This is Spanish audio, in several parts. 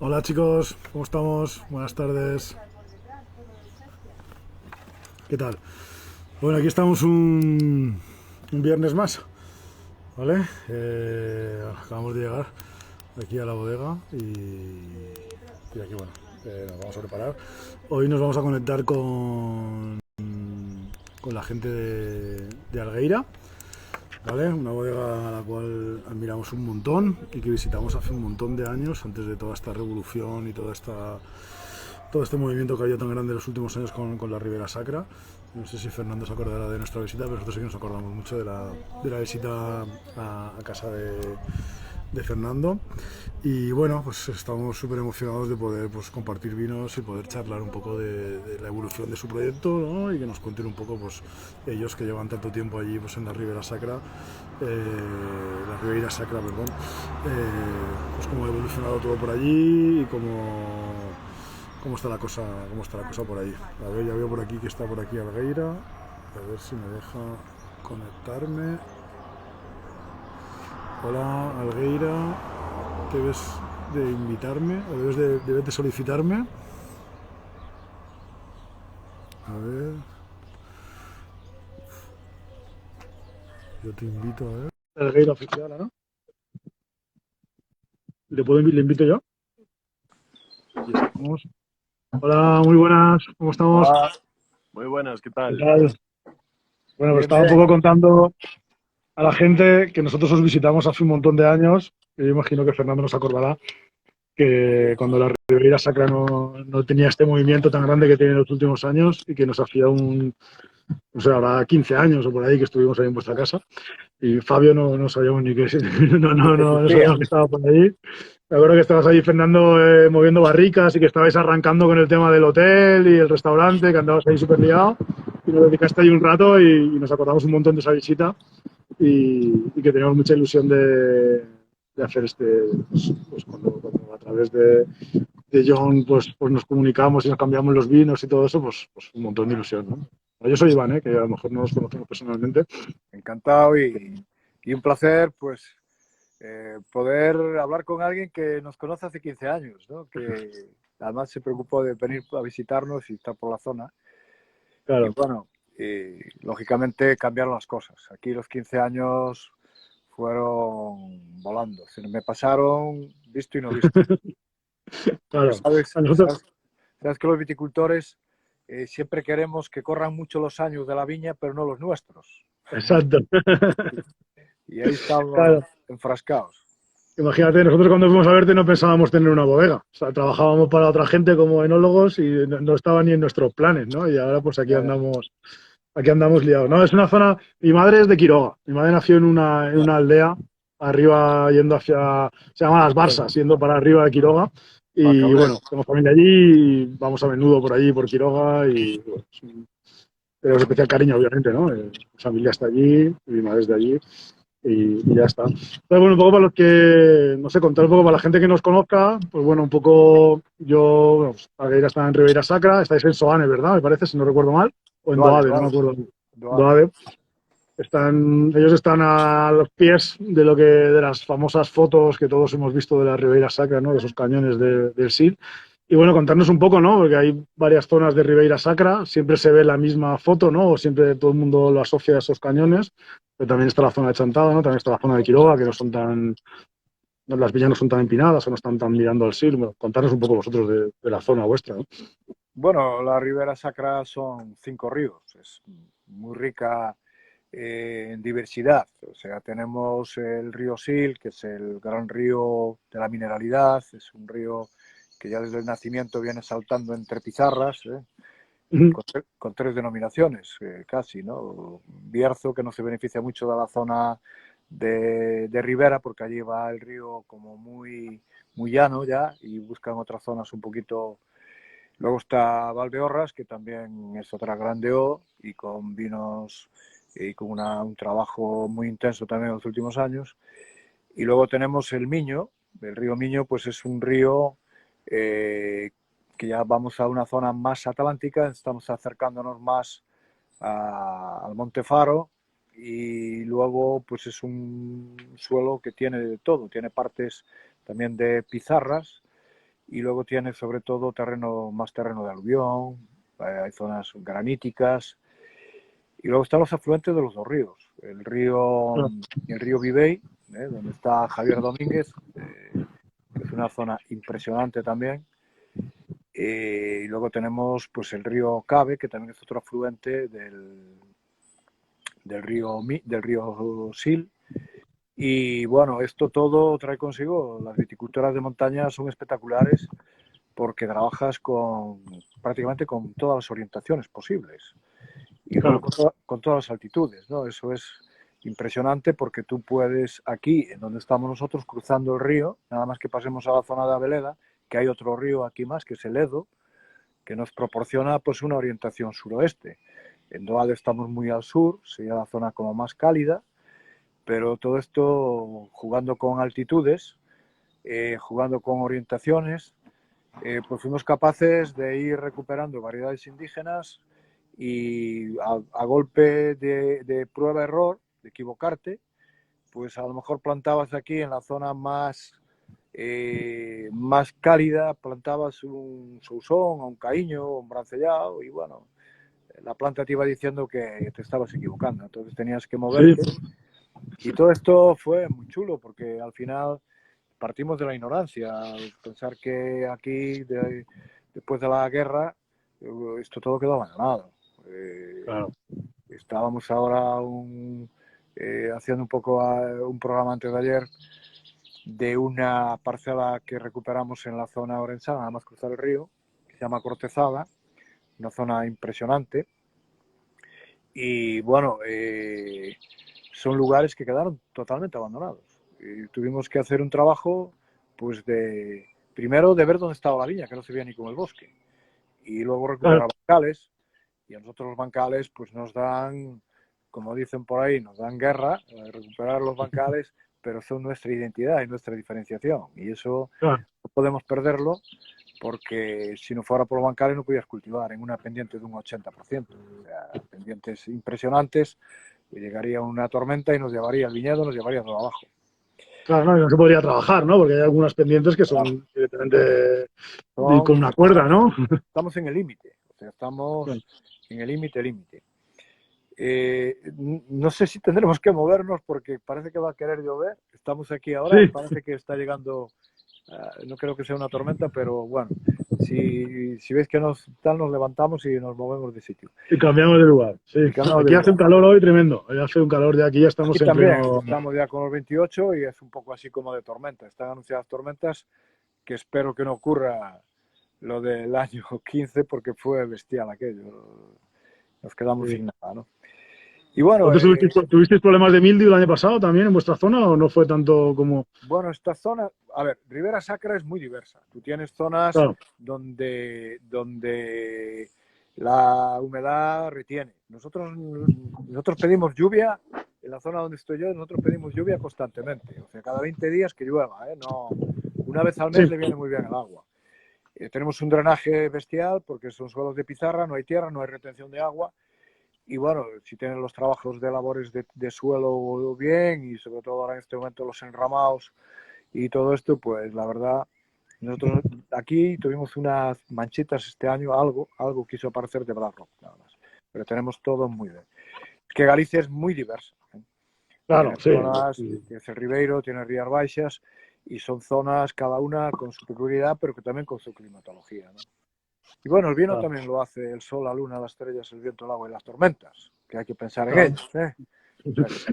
Hola chicos, ¿cómo estamos? Buenas tardes. ¿Qué tal? Bueno, aquí estamos un viernes más, ¿vale? Acabamos de llegar aquí a la bodega y aquí, bueno, nos vamos a preparar. Hoy nos vamos a conectar con la gente de Algueira, ¿vale? Una bodega a la cual admiramos un montón y que visitamos hace un montón de años, antes de toda esta revolución y todo este movimiento que ha habido tan grande en los últimos años con la Ribera Sacra. No sé si Fernando se acordará de nuestra visita, pero nosotros sí que nos acordamos mucho de la visita a casa de Fernando. Y bueno, pues estamos súper emocionados de poder pues, compartir vinos y poder charlar un poco de la evolución de su proyecto, ¿no? Y que nos cuenten un poco pues, ellos que llevan tanto tiempo allí pues, en la Ribera Sacra, la Ribeira Sacra, perdón, pues cómo ha evolucionado todo por allí y cómo está la cosa por ahí. A ver, ya veo por aquí que está por aquí Algueira. A ver si me deja conectarme. Hola, Algueira. Debes de invitarme o debes de solicitarme. A ver, yo te invito a ver. Algueira oficial, ¿no? ¿Le invito yo? Aquí estamos. Hola, muy buenas. ¿Cómo estamos? Hola, muy buenas, ¿qué ¿Qué tal? tal? Bueno, pues Bien, estaba un bien. poco contando a la gente que nosotros os visitamos hace un montón de años, que yo imagino que Fernando nos acordará, que cuando la Ribeira Sacra no tenía este movimiento tan grande que tiene en los últimos años y que nos hacía no sé, ahora 15 años o por ahí que estuvimos ahí en vuestra casa. Y Fabio no sabíamos ni qué, no Existía. sabíamos que estaba por ahí. Me acuerdo que estabas ahí, Fernando, moviendo barricas y que estabais arrancando con el tema del hotel y el restaurante, que andabas ahí súper liado. Y nos dedicaste ahí un rato y nos acordamos un montón de esa visita y que teníamos mucha ilusión de hacer pues cuando a través de John pues nos comunicamos y nos cambiamos los vinos y todo eso, pues un montón de ilusión, ¿no? Yo soy Iván, que a lo mejor no nos conocemos personalmente. Encantado y un placer, pues, poder hablar con alguien que nos conoce hace 15 años, ¿no? Que además se preocupó de venir a visitarnos y estar por la zona. Y Claro, bueno, lógicamente cambiaron las cosas. Aquí los 15 años fueron volando. Se me pasaron visto y no visto. Porque claro. sabes, A nosotros, sabes, sabes que los viticultores siempre queremos que corran mucho los años de la viña, pero no los nuestros. exacto. Y ahí estamos Claro. enfrascados. Imagínate, nosotros cuando fuimos a verte no pensábamos tener una bodega. O sea, trabajábamos para otra gente como enólogos y no estaba ni en nuestros planes, ¿no? Y ahora pues aquí andamos liados. No, es una zona. Mi madre es de Quiroga. Mi madre nació en una aldea arriba yendo hacia. Se llama Las Barsas, yendo para arriba de Quiroga. Y Bacalé. bueno, tengo familia allí, y vamos a menudo por allí, por Quiroga. Y bueno, tenemos especial cariño, obviamente, ¿no? Mi familia está allí, mi madre es de allí. Y ya está. Entonces, bueno, un poco para los que, no sé, contar un poco para la gente que nos conozca, pues bueno, un poco yo, bueno, pues, Algueira está en Ribeira Sacra, estáis en Soane, ¿verdad? Me parece, si no recuerdo mal, o en Duale, Doade, no me Duale, acuerdo. Duale. Doade. Ellos están a los pies de las famosas fotos que todos hemos visto de la Ribeira Sacra, ¿no? De esos cañones del Sil. Y bueno, contarnos un poco, ¿no? Porque hay varias zonas de Ribeira Sacra, siempre se ve la misma foto, ¿no? O siempre todo el mundo lo asocia a esos cañones, pero también está la zona de Chantada, ¿no? También está la zona de Quiroga, que no son tan, no, las villas no son tan empinadas o no están tan mirando al Sil. Bueno, contarnos un poco vosotros de la zona vuestra, ¿no? Bueno, la Ribera Sacra son 5 ríos. Es muy rica en diversidad. O sea, tenemos el río Sil, que es el gran río de la mineralidad. Es un río que ya desde el nacimiento viene saltando entre pizarras, Ujú. con 3 denominaciones, casi, ¿no? Bierzo, que no se beneficia mucho de la zona de ribera, porque allí va el río como muy llano ya, y buscan otras zonas un poquito. Luego está Valdeorras, que también es otra grande O, y con vinos y con un trabajo muy intenso también en los últimos años. Y luego tenemos el Miño. El río Miño, pues es un río eh, que ya vamos a una zona más atlántica, estamos acercándonos más al Monte Faro, y luego pues es un suelo que tiene de todo, tiene partes también de pizarras y luego tiene sobre todo más terreno de aluvión, hay zonas graníticas, y luego están los afluentes de los dos ríos, el río Vivey, donde está Javier Domínguez, que es una zona impresionante también. Y luego tenemos pues el río Cabe, que también es otro afluente del río Sil. Y bueno, esto todo trae consigo, las viticulturas de montaña son espectaculares porque trabajas prácticamente con todas las orientaciones posibles y luego con todas las altitudes, ¿no? Eso es impresionante porque tú puedes aquí, en donde estamos nosotros, cruzando el río, nada más que pasemos a la zona de Abeleda, que hay otro río aquí más, que es el Edo, que nos proporciona pues una orientación suroeste. En Doade estamos muy al sur, sería la zona como más cálida, pero todo esto jugando con altitudes, jugando con orientaciones, pues fuimos capaces de ir recuperando variedades indígenas y a golpe de prueba-error, de equivocarte, pues a lo mejor plantabas aquí en la zona más cálida, plantabas un sousón, un caíño, un brancellao, y bueno, la planta te iba diciendo que te estabas equivocando, entonces tenías que moverte. Sí. Y todo esto fue muy chulo porque al final partimos de la ignorancia, pensar que aquí, después de la guerra, esto todo quedó abandonado. Claro. Estábamos ahora haciendo un poco un programa antes de ayer de una parcela que recuperamos en la zona orensana, nada más cruzar el río, que se llama Cortezada, una zona impresionante. Y bueno, son lugares que quedaron totalmente abandonados. Y tuvimos que hacer un trabajo, pues primero de ver dónde estaba la viña, que no se veía ni con el bosque, y luego recuperar bancales. Y a nosotros los bancales, pues nos dan, como dicen por ahí, nos dan guerra, recuperar los bancales, pero son nuestra identidad y nuestra diferenciación. Y eso no podemos perderlo, porque si no fuera por los bancales no podías cultivar en una pendiente de un 80%. O sea, pendientes impresionantes, y llegaría una tormenta y nos llevaría el viñedo, nos llevaría todo abajo. Claro, no, y no se podría trabajar, ¿no? Porque hay algunas pendientes que son directamente con una cuerda, ¿no? Estamos en el límite, o sea, estamos en el límite. No sé si tendremos que movernos porque parece que va a querer llover. Estamos aquí ahora, parece que está llegando, no creo que sea una tormenta, pero bueno, si ves que nos levantamos y nos movemos de sitio. Y cambiamos de lugar, sí. Aquí hace un calor hoy tremendo, hoy hace un calor de aquí, ya estamos aquí en también, pleno... Estamos ya con los 28 y es un poco así como de tormenta. Están anunciadas tormentas que espero que no ocurra lo del año 15 porque fue bestial aquello. Nos quedamos sin nada, ¿no? Y bueno, ¿tuvisteis problemas de mildiu el año pasado también en vuestra zona o no fue tanto como...? Bueno, esta zona, a ver, Ribera Sacra es muy diversa. Tú tienes zonas donde la humedad retiene. Nosotros pedimos lluvia, en la zona donde estoy yo, nosotros pedimos lluvia constantemente. O sea, cada 20 días que llueva, ¿eh? No, una vez al mes le viene muy bien el agua. Tenemos un drenaje bestial porque son suelos de pizarra, no hay tierra, no hay retención de agua. Y bueno, si tienen los trabajos de labores de suelo bien y sobre todo ahora en este momento los enramados y todo esto, pues la verdad, nosotros aquí tuvimos unas manchitas este año, algo quiso aparecer de Black Rock, nada más. Pero tenemos todo muy bien. Es que Galicia es muy diversa. Claro, tienes el Ribeiro, tienes Rías Baixas y son zonas cada una con su peculiaridad, pero que también con su climatología, ¿no? Y bueno, el vino también lo hace el sol, la luna, las estrellas, el viento, el agua y las tormentas, que hay que pensar en ellos, ¿eh?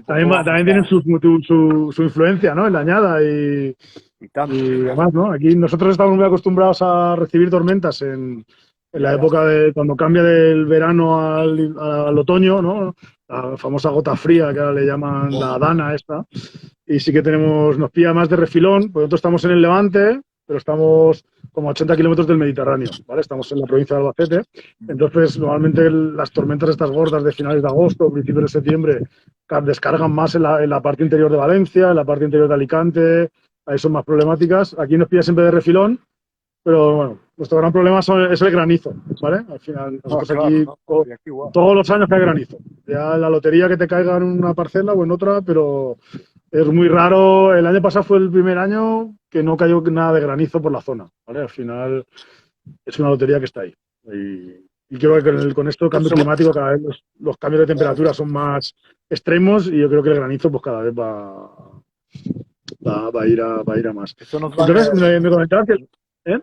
También tienen su influencia, ¿no? En la añada y demás, ¿no? Aquí nosotros estamos muy acostumbrados a recibir tormentas en la época de cuando cambia del verano al otoño, ¿no? La famosa gota fría que ahora le llaman la dana esta. Y sí que nos pilla más de refilón, porque nosotros estamos en el Levante, pero estamos como a 80 kilómetros del Mediterráneo, ¿vale? Estamos en la provincia de Albacete. Entonces, normalmente las tormentas estas gordas de finales de agosto, principios de septiembre, descargan más en la parte interior de Valencia, en la parte interior de Alicante, ahí son más problemáticas. Aquí nos pilla siempre de refilón pero bueno, nuestro gran problema es el granizo, ¿vale? Al final, No, nosotros claro, aquí ¿no? Y aquí igual. todos los años cae granizo. Ya la lotería que te caiga en una parcela o en otra, pero es muy raro. El año pasado fue el primer año que no cayó nada de granizo por la zona, ¿vale? Al final es una lotería que está ahí. Y creo que con esto del cambio Eso, climático cada vez los cambios de temperatura son más extremos y yo creo que el granizo pues cada vez va a ir a más. eso nos van Entonces, me comentabas que ¿eh?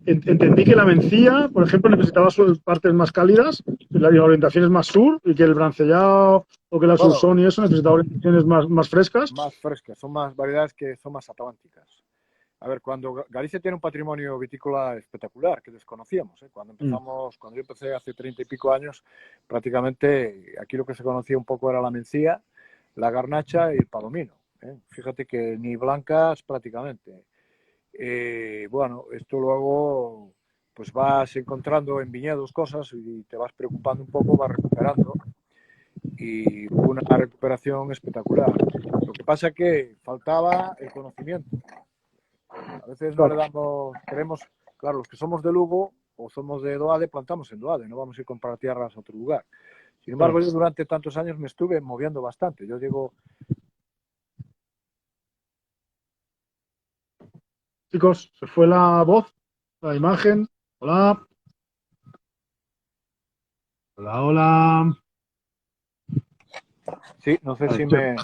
Entendí que la Mencía, por ejemplo, necesitaba partes más cálidas, la orientación es más sur, y que el Brancellao o que la bueno, Sursón y eso necesitaba orientaciones más frescas. más frescas, son más variedades que son más atlánticas. A ver, cuando Galicia tiene un patrimonio vitícola espectacular que desconocíamos, ¿eh? Mm, Cuando yo empecé hace 30 y pico años, prácticamente aquí lo que se conocía un poco era la mencía, la garnacha y el palomino, ¿eh? Fíjate que ni blancas prácticamente. Bueno, esto luego pues vas encontrando en viñedos cosas y te vas preocupando un poco, vas recuperando y hubo una recuperación espectacular. Lo que pasa es que faltaba el conocimiento. A veces no le claro, damos, queremos, claro, los que somos de Lugo o somos de Doade, plantamos en Doade, no vamos a ir a comprar tierras a otro lugar. Sin embargo, claro. yo durante tantos años me estuve moviendo bastante. Yo digo, Chicos, se fue la voz, la imagen. Hola, hola, hola. sí, no sé Vale, si me...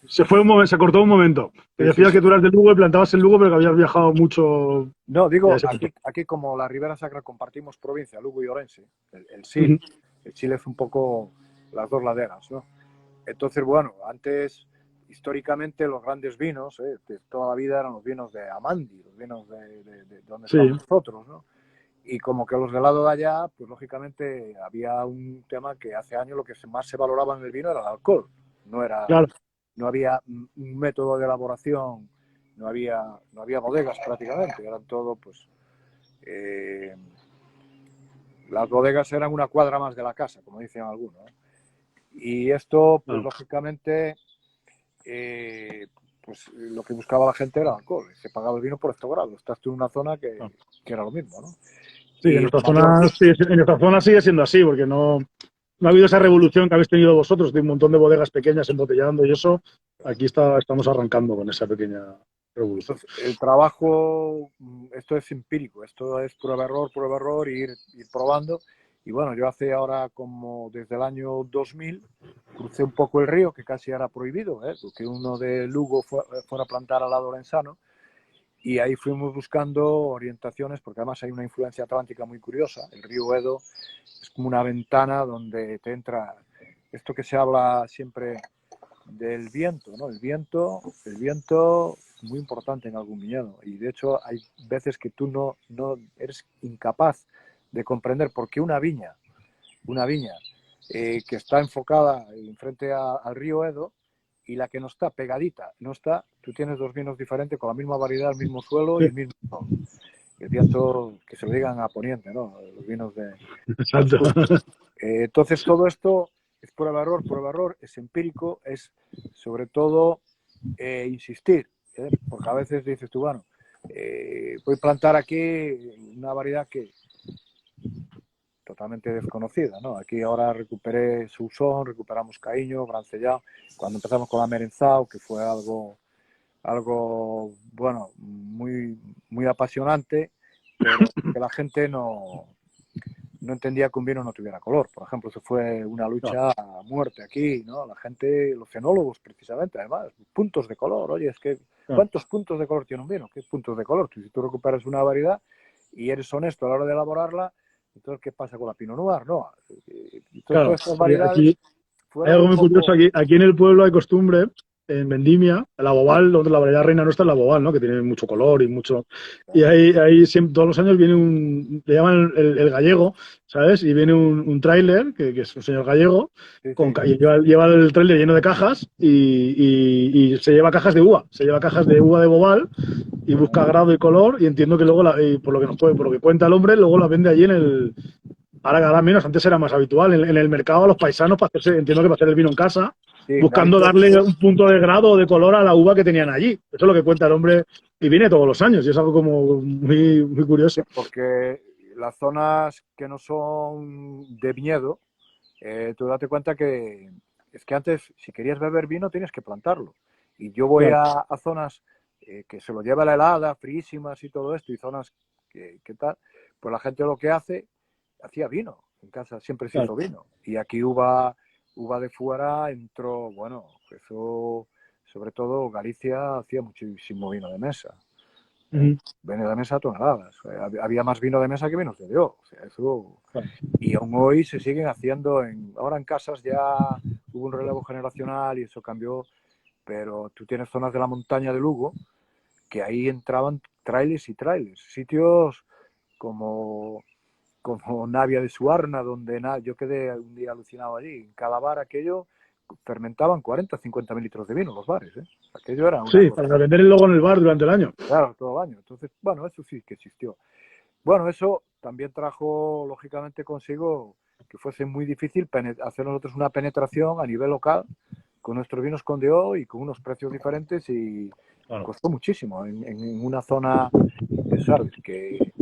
se fue un momento, se cortó un momento. Te Sí, sí, decía sí. que tú eras de Lugo y plantabas en Lugo, pero que habías viajado mucho. No, Ya digo, se cortó. aquí como la Ribera Sacra compartimos provincia, Lugo y Orense, Ujú. El Sil es un poco las dos laderas, ¿no? Entonces, bueno, antes, históricamente, los grandes vinos, de toda la vida eran los vinos de Amandi, los vinos de donde Sí, estamos nosotros, ¿no? Y como que los del lado de allá, pues lógicamente había un tema que hace años lo que más se valoraba en el vino era el alcohol. No era, claro. no había un método de elaboración, no había bodegas prácticamente, eran todo, pues, eh, las bodegas eran una cuadra más de la casa, como dicen algunos, ¿no? Y esto, pues Claro. lógicamente, eh, pues lo que buscaba la gente era alcohol. Se pagaba el vino por estos grados. Estás tú en una zona Claro. que era lo mismo, ¿no? Sí, Y la mayor, en nuestra zona sigue siendo así, porque no ha habido esa revolución que habéis tenido vosotros de un montón de bodegas pequeñas embotellando y eso. Aquí estamos arrancando con esa pequeña revolución. entonces, el trabajo, esto es empírico, esto es prueba error, ir probando. Y bueno, yo hace ahora como desde el año 2000 crucé un poco el río, que casi era prohibido, porque uno de Lugo fuera a plantar al lado Lorenzano. Y ahí fuimos buscando orientaciones, porque además hay una influencia atlántica muy curiosa. El río Edo es como una ventana donde te entra esto que se habla siempre del viento, ¿no? El viento es muy importante en algún viñedo y de hecho hay veces que tú no eres incapaz de comprender por qué una viña que está enfocada enfrente al río Edo y la que no está pegadita, no está, tú tienes dos vinos diferentes con la misma variedad, el mismo suelo y Sí, el mismo el viento que se lo digan a poniente, ¿no? Los vinos del exacto. sur. Entonces todo esto es prueba error, es empírico, es sobre todo insistir, porque a veces dices tú, bueno, voy a plantar aquí una variedad que totalmente desconocida, ¿no? Aquí ahora recuperé Sousson, recuperamos Caíño, Brancellao, cuando empezamos con la Merenzao, que fue algo bueno, muy apasionante, pero que la gente no entendía que un vino no tuviera color. Por ejemplo, eso fue una Claro, lucha a muerte aquí, ¿no? La gente, los fenólogos precisamente, además, puntos de color. Oye, es que, claro. ¿cuántos puntos de color tiene un vino? ¿Qué puntos de color? Si tú recuperas una variedad y eres honesto a la hora de elaborarla, entonces, ¿qué pasa con la Pinot Noir? No. Entonces, Claro. todas estas Aquí variedades hay fueron algo un muy curioso. poco... Aquí en el pueblo hay costumbre, en Vendimia, la bobal, donde la variedad reina nuestra es la bobal, ¿no? Que tiene mucho color y mucho. Y ahí siempre, todos los años viene le llaman el gallego, ¿sabes? Y viene un tráiler, que es un señor gallego, Sí, sí. y lleva el tráiler lleno de cajas y se lleva cajas de uva. Se lleva cajas de uva de bobal y busca grado y color. Y entiendo que luego, y por lo que por lo que cuenta el hombre, luego la vende allí en ahora menos, antes era más habitual, en el mercado a los paisanos para hacerse, entiendo que para hacer el vino en casa, Sí, buscando darle un punto de grado o de color a la uva que tenían allí. Eso es lo que cuenta el hombre y viene todos los años y es algo como muy, muy curioso. porque las zonas que no son de viñedo, tú date cuenta que es que antes, si querías beber vino, tienes que plantarlo. Y yo voy Claro. a zonas que se lo lleva la helada, fríísimas y todo esto, y zonas que tal, pues la gente lo que hacía vino. En casa siempre se Claro. hizo vino. Y aquí uva de fuera entró, bueno, eso, sobre todo Galicia hacía muchísimo vino de mesa. Uh-huh. Vino de mesa toneladas. Había más vino de mesa que vinos de Dios. O sea, eso... Claro. Y aún hoy se siguen haciendo, ahora en casas ya hubo un relevo generacional y eso cambió, pero tú tienes zonas de la montaña de Lugo que ahí entraban trailers y trailers, sitios como Navia de Suarna, donde yo quedé un día alucinado allí, en cada bar aquello fermentaban 40, 50 mil litros de vino los bares, ¿eh? Aquello era una Sí, cosa, para vender el logo en el bar durante el año. claro, todo el año. Entonces, bueno, eso sí que existió. Bueno, eso también trajo, lógicamente, consigo que fuese muy difícil hacer nosotros una penetración a nivel local con nuestros vinos con DO y con unos precios diferentes y Claro. costó muchísimo en una zona, sabes, que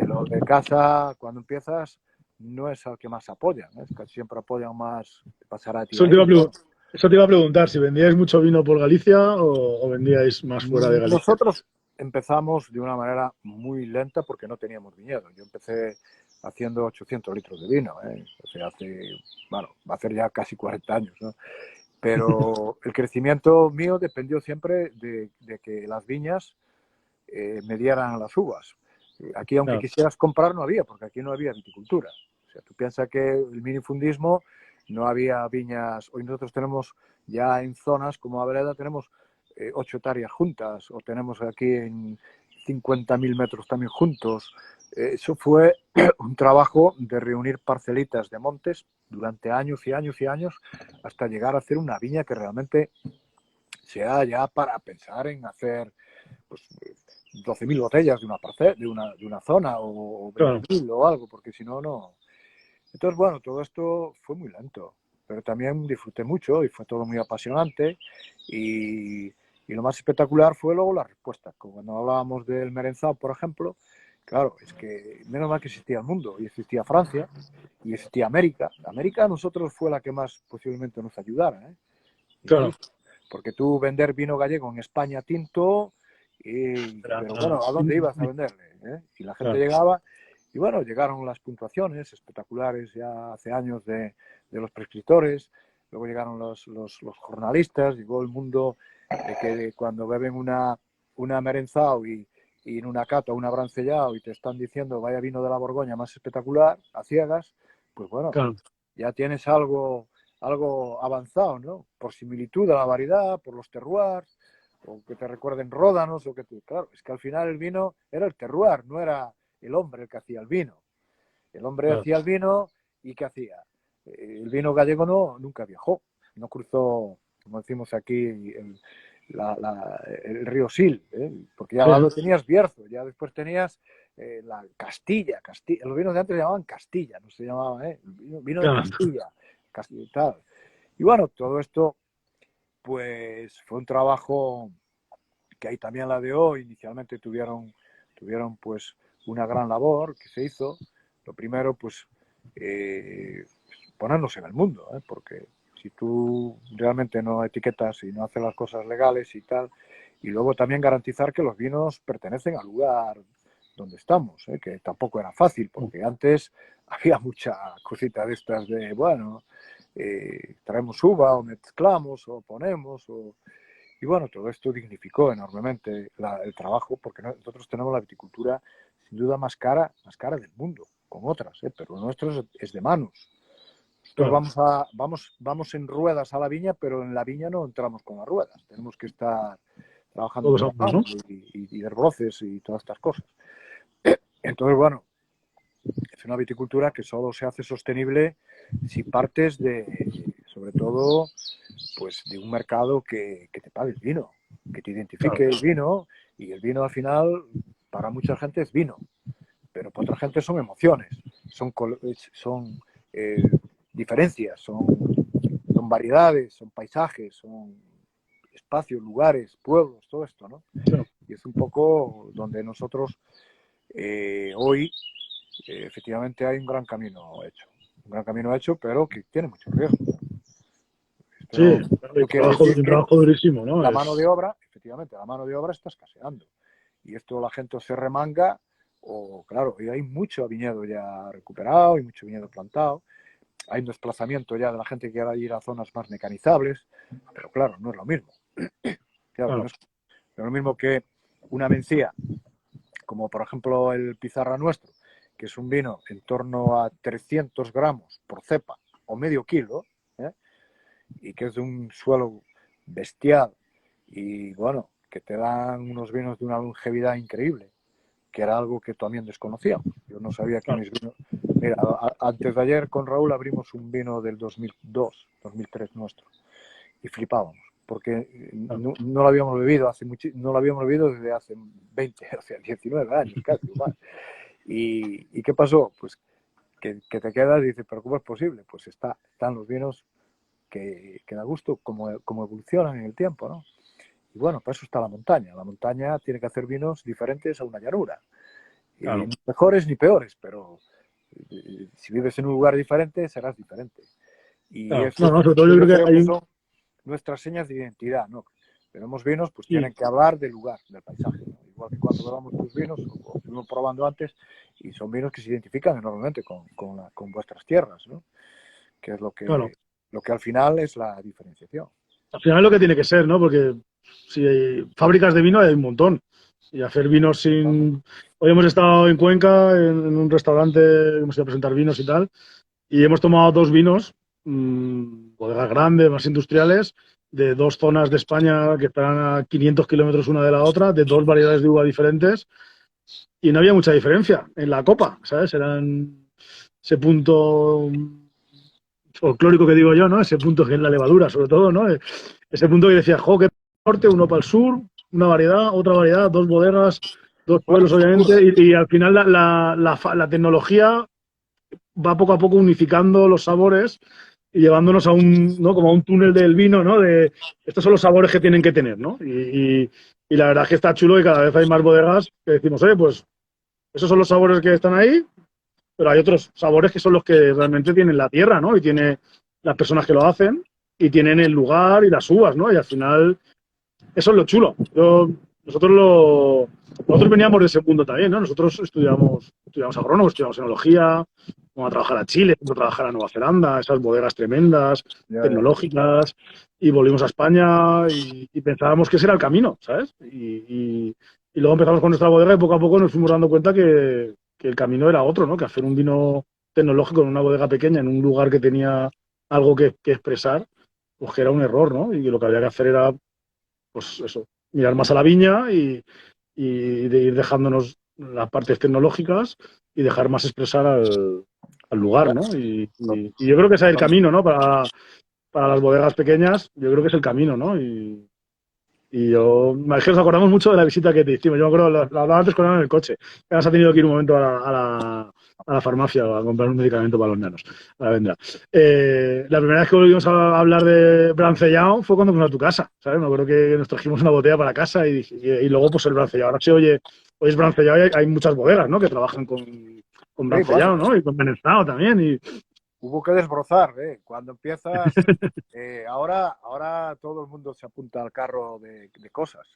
los de casa, cuando empiezas, no es al que más apoyan, ¿eh? Casi siempre apoyan más pasar a ti Eso te, ahí. eso te iba a preguntar, si vendíais mucho vino por Galicia o vendíais más fuera de Galicia. Nosotros empezamos de una manera muy lenta porque no teníamos viñedo. Yo empecé haciendo 800 litros de vino, ¿eh? O sea, bueno, va a hacer ya casi 40 años, ¿no? Pero el crecimiento mío dependió siempre de que las viñas me dieran las uvas. Aquí, aunque Claro. quisieras comprar, no había, porque aquí no había viticultura. O sea, tú piensas que el minifundismo no había viñas. Hoy nosotros tenemos ya en zonas como Aveleda, tenemos 8 hectáreas juntas, o tenemos aquí en 50.000 metros también juntos. Eso fue un trabajo de reunir parcelitas de montes durante años y años y años hasta llegar a hacer una viña que realmente sea ya para pensar en hacer pues, 12.000 botellas de una parcela, de una zona o 20.000 o algo, porque si no, no. Entonces, bueno, todo esto fue muy lento, pero también disfruté mucho y fue todo muy apasionante y lo más espectacular fue luego la respuesta. Cuando hablábamos del merenzado, por ejemplo, claro, es que menos mal que existía el mundo y existía Francia y existía América. América a nosotros fue la que más posiblemente nos ayudara, ¿eh? Incluso, Claro. porque tú vender vino gallego en España tinto, pero bueno, ¿a dónde ibas a venderle? ¿Eh? Y la gente llegaba, y bueno, llegaron las puntuaciones espectaculares ya hace años de los prescriptores, luego llegaron los jornalistas, llegó el mundo de que cuando beben una merenzao y en una cata una brancellao y te están diciendo vaya vino de la Borgoña más espectacular, a ciegas, pues bueno, Claro. ya tienes algo avanzado, ¿no? Por similitud a la variedad, por los terroirs, o que te recuerden ródanos, o que claro, es que al final el vino era el terroir, no era el hombre el que hacía el vino. El hombre hacía el vino y ¿qué hacía? El vino gallego nunca viajó, no cruzó, como decimos aquí, el río Sil, ¿eh? Porque ya al lado tenías Bierzo, ya después tenías la Castilla, los vinos de antes se llamaban Castilla, no se llamaba, ¿eh? Vino de Castilla y tal. Y bueno, todo esto pues fue un trabajo que ahí también la DO inicialmente tuvieron pues una gran labor que se hizo. Lo primero pues ponernos en el mundo, ¿eh? Porque si tú realmente no etiquetas y no haces las cosas legales y tal, y luego también garantizar que los vinos pertenecen al lugar donde estamos, ¿eh? Que tampoco era fácil, porque antes había mucha cosita de estas de, bueno, traemos uva o mezclamos o ponemos y bueno, todo esto dignificó enormemente el trabajo porque nosotros tenemos la viticultura sin duda más cara del mundo, con otras, pero lo nuestro es de manos. Nosotros vamos en ruedas a la viña, pero en la viña no entramos con las ruedas, tenemos que estar trabajando con las manos, ¿no? y herbroces y todas estas cosas. Entonces, bueno, es una viticultura que solo se hace sostenible si partes sobre todo, pues de un mercado que te pague el vino, que te identifique el vino, y el vino al final, para mucha gente es vino, pero para otra gente son emociones, son diferencias, son son variedades, son paisajes, son espacios, lugares, pueblos, todo esto, ¿no? Claro. Y es un poco donde nosotros hoy efectivamente hay un gran camino hecho, pero que tiene mucho riesgo. Sí, claro, No quiere decir un que trabajo durísimo, ¿no? la mano de obra, efectivamente, la mano de obra está escaseando. Y esto la gente se remanga, o claro, y hay mucho viñedo ya recuperado y mucho viñedo plantado. Hay un desplazamiento ya de la gente que quiere ir a zonas más mecanizables, pero claro, no es lo mismo. Claro, no es lo mismo que una mencía, como por ejemplo el Pizarra nuestro, que es un vino en torno a 300 gramos por cepa o medio kilo, y que es de un suelo bestial, y bueno, que te dan unos vinos de una longevidad increíble, que era algo que también desconocíamos. Yo no sabía que mis vinos... Mira, antes de ayer con Raúl abrimos un vino del 2002, 2003 nuestro, y flipábamos, porque no lo habíamos bebido no lo habíamos bebido desde hace 20, o sea, 19 años casi, más. ¿Y qué pasó? Pues que te quedas y dices, pero ¿cómo es posible? Pues están los vinos que da gusto cómo evolucionan en el tiempo, ¿no? Y bueno, para eso está la montaña. La montaña tiene que hacer vinos diferentes a una llanura. Y Claro. ni mejores ni peores, pero si vives en un lugar diferente, serás diferente. Y Claro. eso No, sobre todo yo yo creo creo que hay que un... son nuestras señas de identidad, ¿no? Tenemos vinos, pues Sí, tienen que hablar del lugar, del paisaje, ¿no? Igual que cuando bebamos tus vinos, o estuvimos probando antes, y son vinos que se identifican enormemente con vuestras tierras, ¿no? Que es claro. lo que al final es la diferenciación. Al final es lo que tiene que ser, ¿no? Porque si hay fábricas de vino hay un montón. Y hacer vinos sin... Hoy hemos estado en Cuenca, en un restaurante, hemos ido a presentar vinos y tal, y hemos tomado dos vinos, bodegas grandes, más industriales, de dos zonas de España que están a 500 kilómetros una de la otra, de dos variedades de uva diferentes, y no había mucha diferencia en la copa, ¿sabes? Eran ese punto folclórico que digo yo, ¿no? Ese punto que es la levadura, sobre todo, ¿no? Ese punto que decía, jo, que norte, uno para el sur, una variedad, otra variedad, dos bodegas, dos Bueno, pueblos, obviamente, y al final la tecnología va poco a poco unificando los sabores y llevándonos a un, ¿no? Como a un túnel del vino, ¿no? De estos son los sabores que tienen que tener, ¿no? Y la verdad es que está chulo y cada vez hay más bodegas que decimos, oye, pues esos son los sabores que están ahí, pero hay otros sabores que son los que realmente tienen la tierra, ¿no? Y tiene las personas que lo hacen y tienen el lugar y las uvas, ¿no? Y al final eso es lo chulo. Nosotros veníamos de ese mundo también, ¿no? Nosotros estudiamos agrónomos, estudiamos enología, vamos a trabajar a Chile, vamos a trabajar a Nueva Zelanda, esas bodegas tremendas, ya. tecnológicas, y volvimos a España y pensábamos que ese era el camino, ¿sabes? Y luego empezamos con nuestra bodega y poco a poco nos fuimos dando cuenta que el camino era otro, ¿no? Que hacer un vino tecnológico en una bodega pequeña, en un lugar que tenía algo que expresar, pues que era un error, ¿no? Y lo que había que hacer era pues eso, mirar más a la viña y de ir dejándonos las partes tecnológicas y dejar más expresar al lugar, ¿no? Y yo creo que ese es el camino, ¿no? Para las bodegas pequeñas, yo creo que es el camino, ¿no? Y yo, es que nos acordamos mucho de la visita que te hicimos. Yo me acuerdo, lo hablaba antes con Ana en el coche. Has tenido que ir un momento a la farmacia a comprar un medicamento para los nanos, a la venda. La primera vez que volvimos a hablar de Brancellao fue cuando fuimos a tu casa, ¿sabes? Me acuerdo que nos trajimos una botella para casa y luego pues el Brancellao. Ahora se oye, hoy es Brancellao y hay muchas bodegas, ¿no? Que trabajan con Sí, Brancellao, bueno, ¿no? Y con Benestao también. Y... hubo que desbrozar, ¿eh? Cuando empiezas, ahora todo el mundo se apunta al carro de cosas,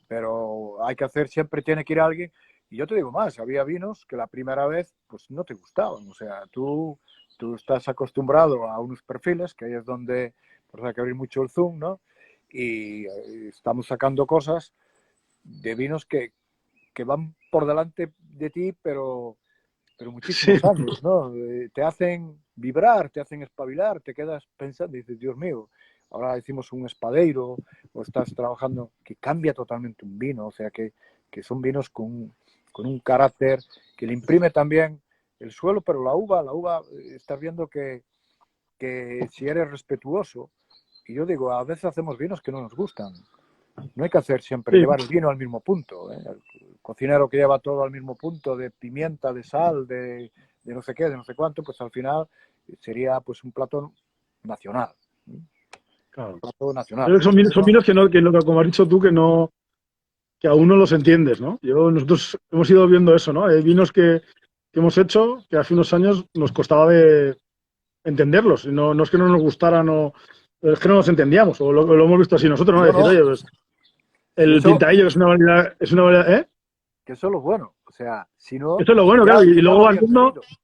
pero hay que hacer, siempre tiene que ir alguien. Y yo te digo más, había vinos que la primera vez pues no te gustaban, o sea, tú estás acostumbrado a unos perfiles, que ahí es donde pues hay que abrir mucho el zoom, ¿no? Y estamos sacando cosas de vinos que van por delante de ti, pero Sí, muchísimos años, ¿no? Te hacen vibrar, te hacen espabilar, te quedas pensando y dices, Dios mío, ahora hicimos un espadeiro o estás trabajando que cambia totalmente un vino, o sea que son vinos con un carácter que le imprime también el suelo, pero la uva estás viendo que si eres respetuoso, y yo digo, a veces hacemos vinos que no nos gustan, no hay que hacer siempre sí. llevar el vino al mismo punto, ¿eh? El cocinero que lleva todo al mismo punto de pimienta, de sal, de no sé qué, de no sé cuánto, pues al final sería pues un plato nacional. Claro. plato nacional. Creo que son vinos que como has dicho tú, que aún no los entiendes, ¿no? Nosotros hemos ido viendo eso, ¿no? Hay vinos que hemos hecho que hace unos años nos costaba de entenderlos. Y no es que no nos gustaran, es que no los entendíamos, o lo hemos visto así nosotros, ¿no? No, Decir, no, oye, pues y el eso, pintaillo es una variedad, ¿eh? que eso es lo bueno. O sea, si no, Eso es lo bueno, ya, claro. Y ya luego lo vas habría viendo, entendido.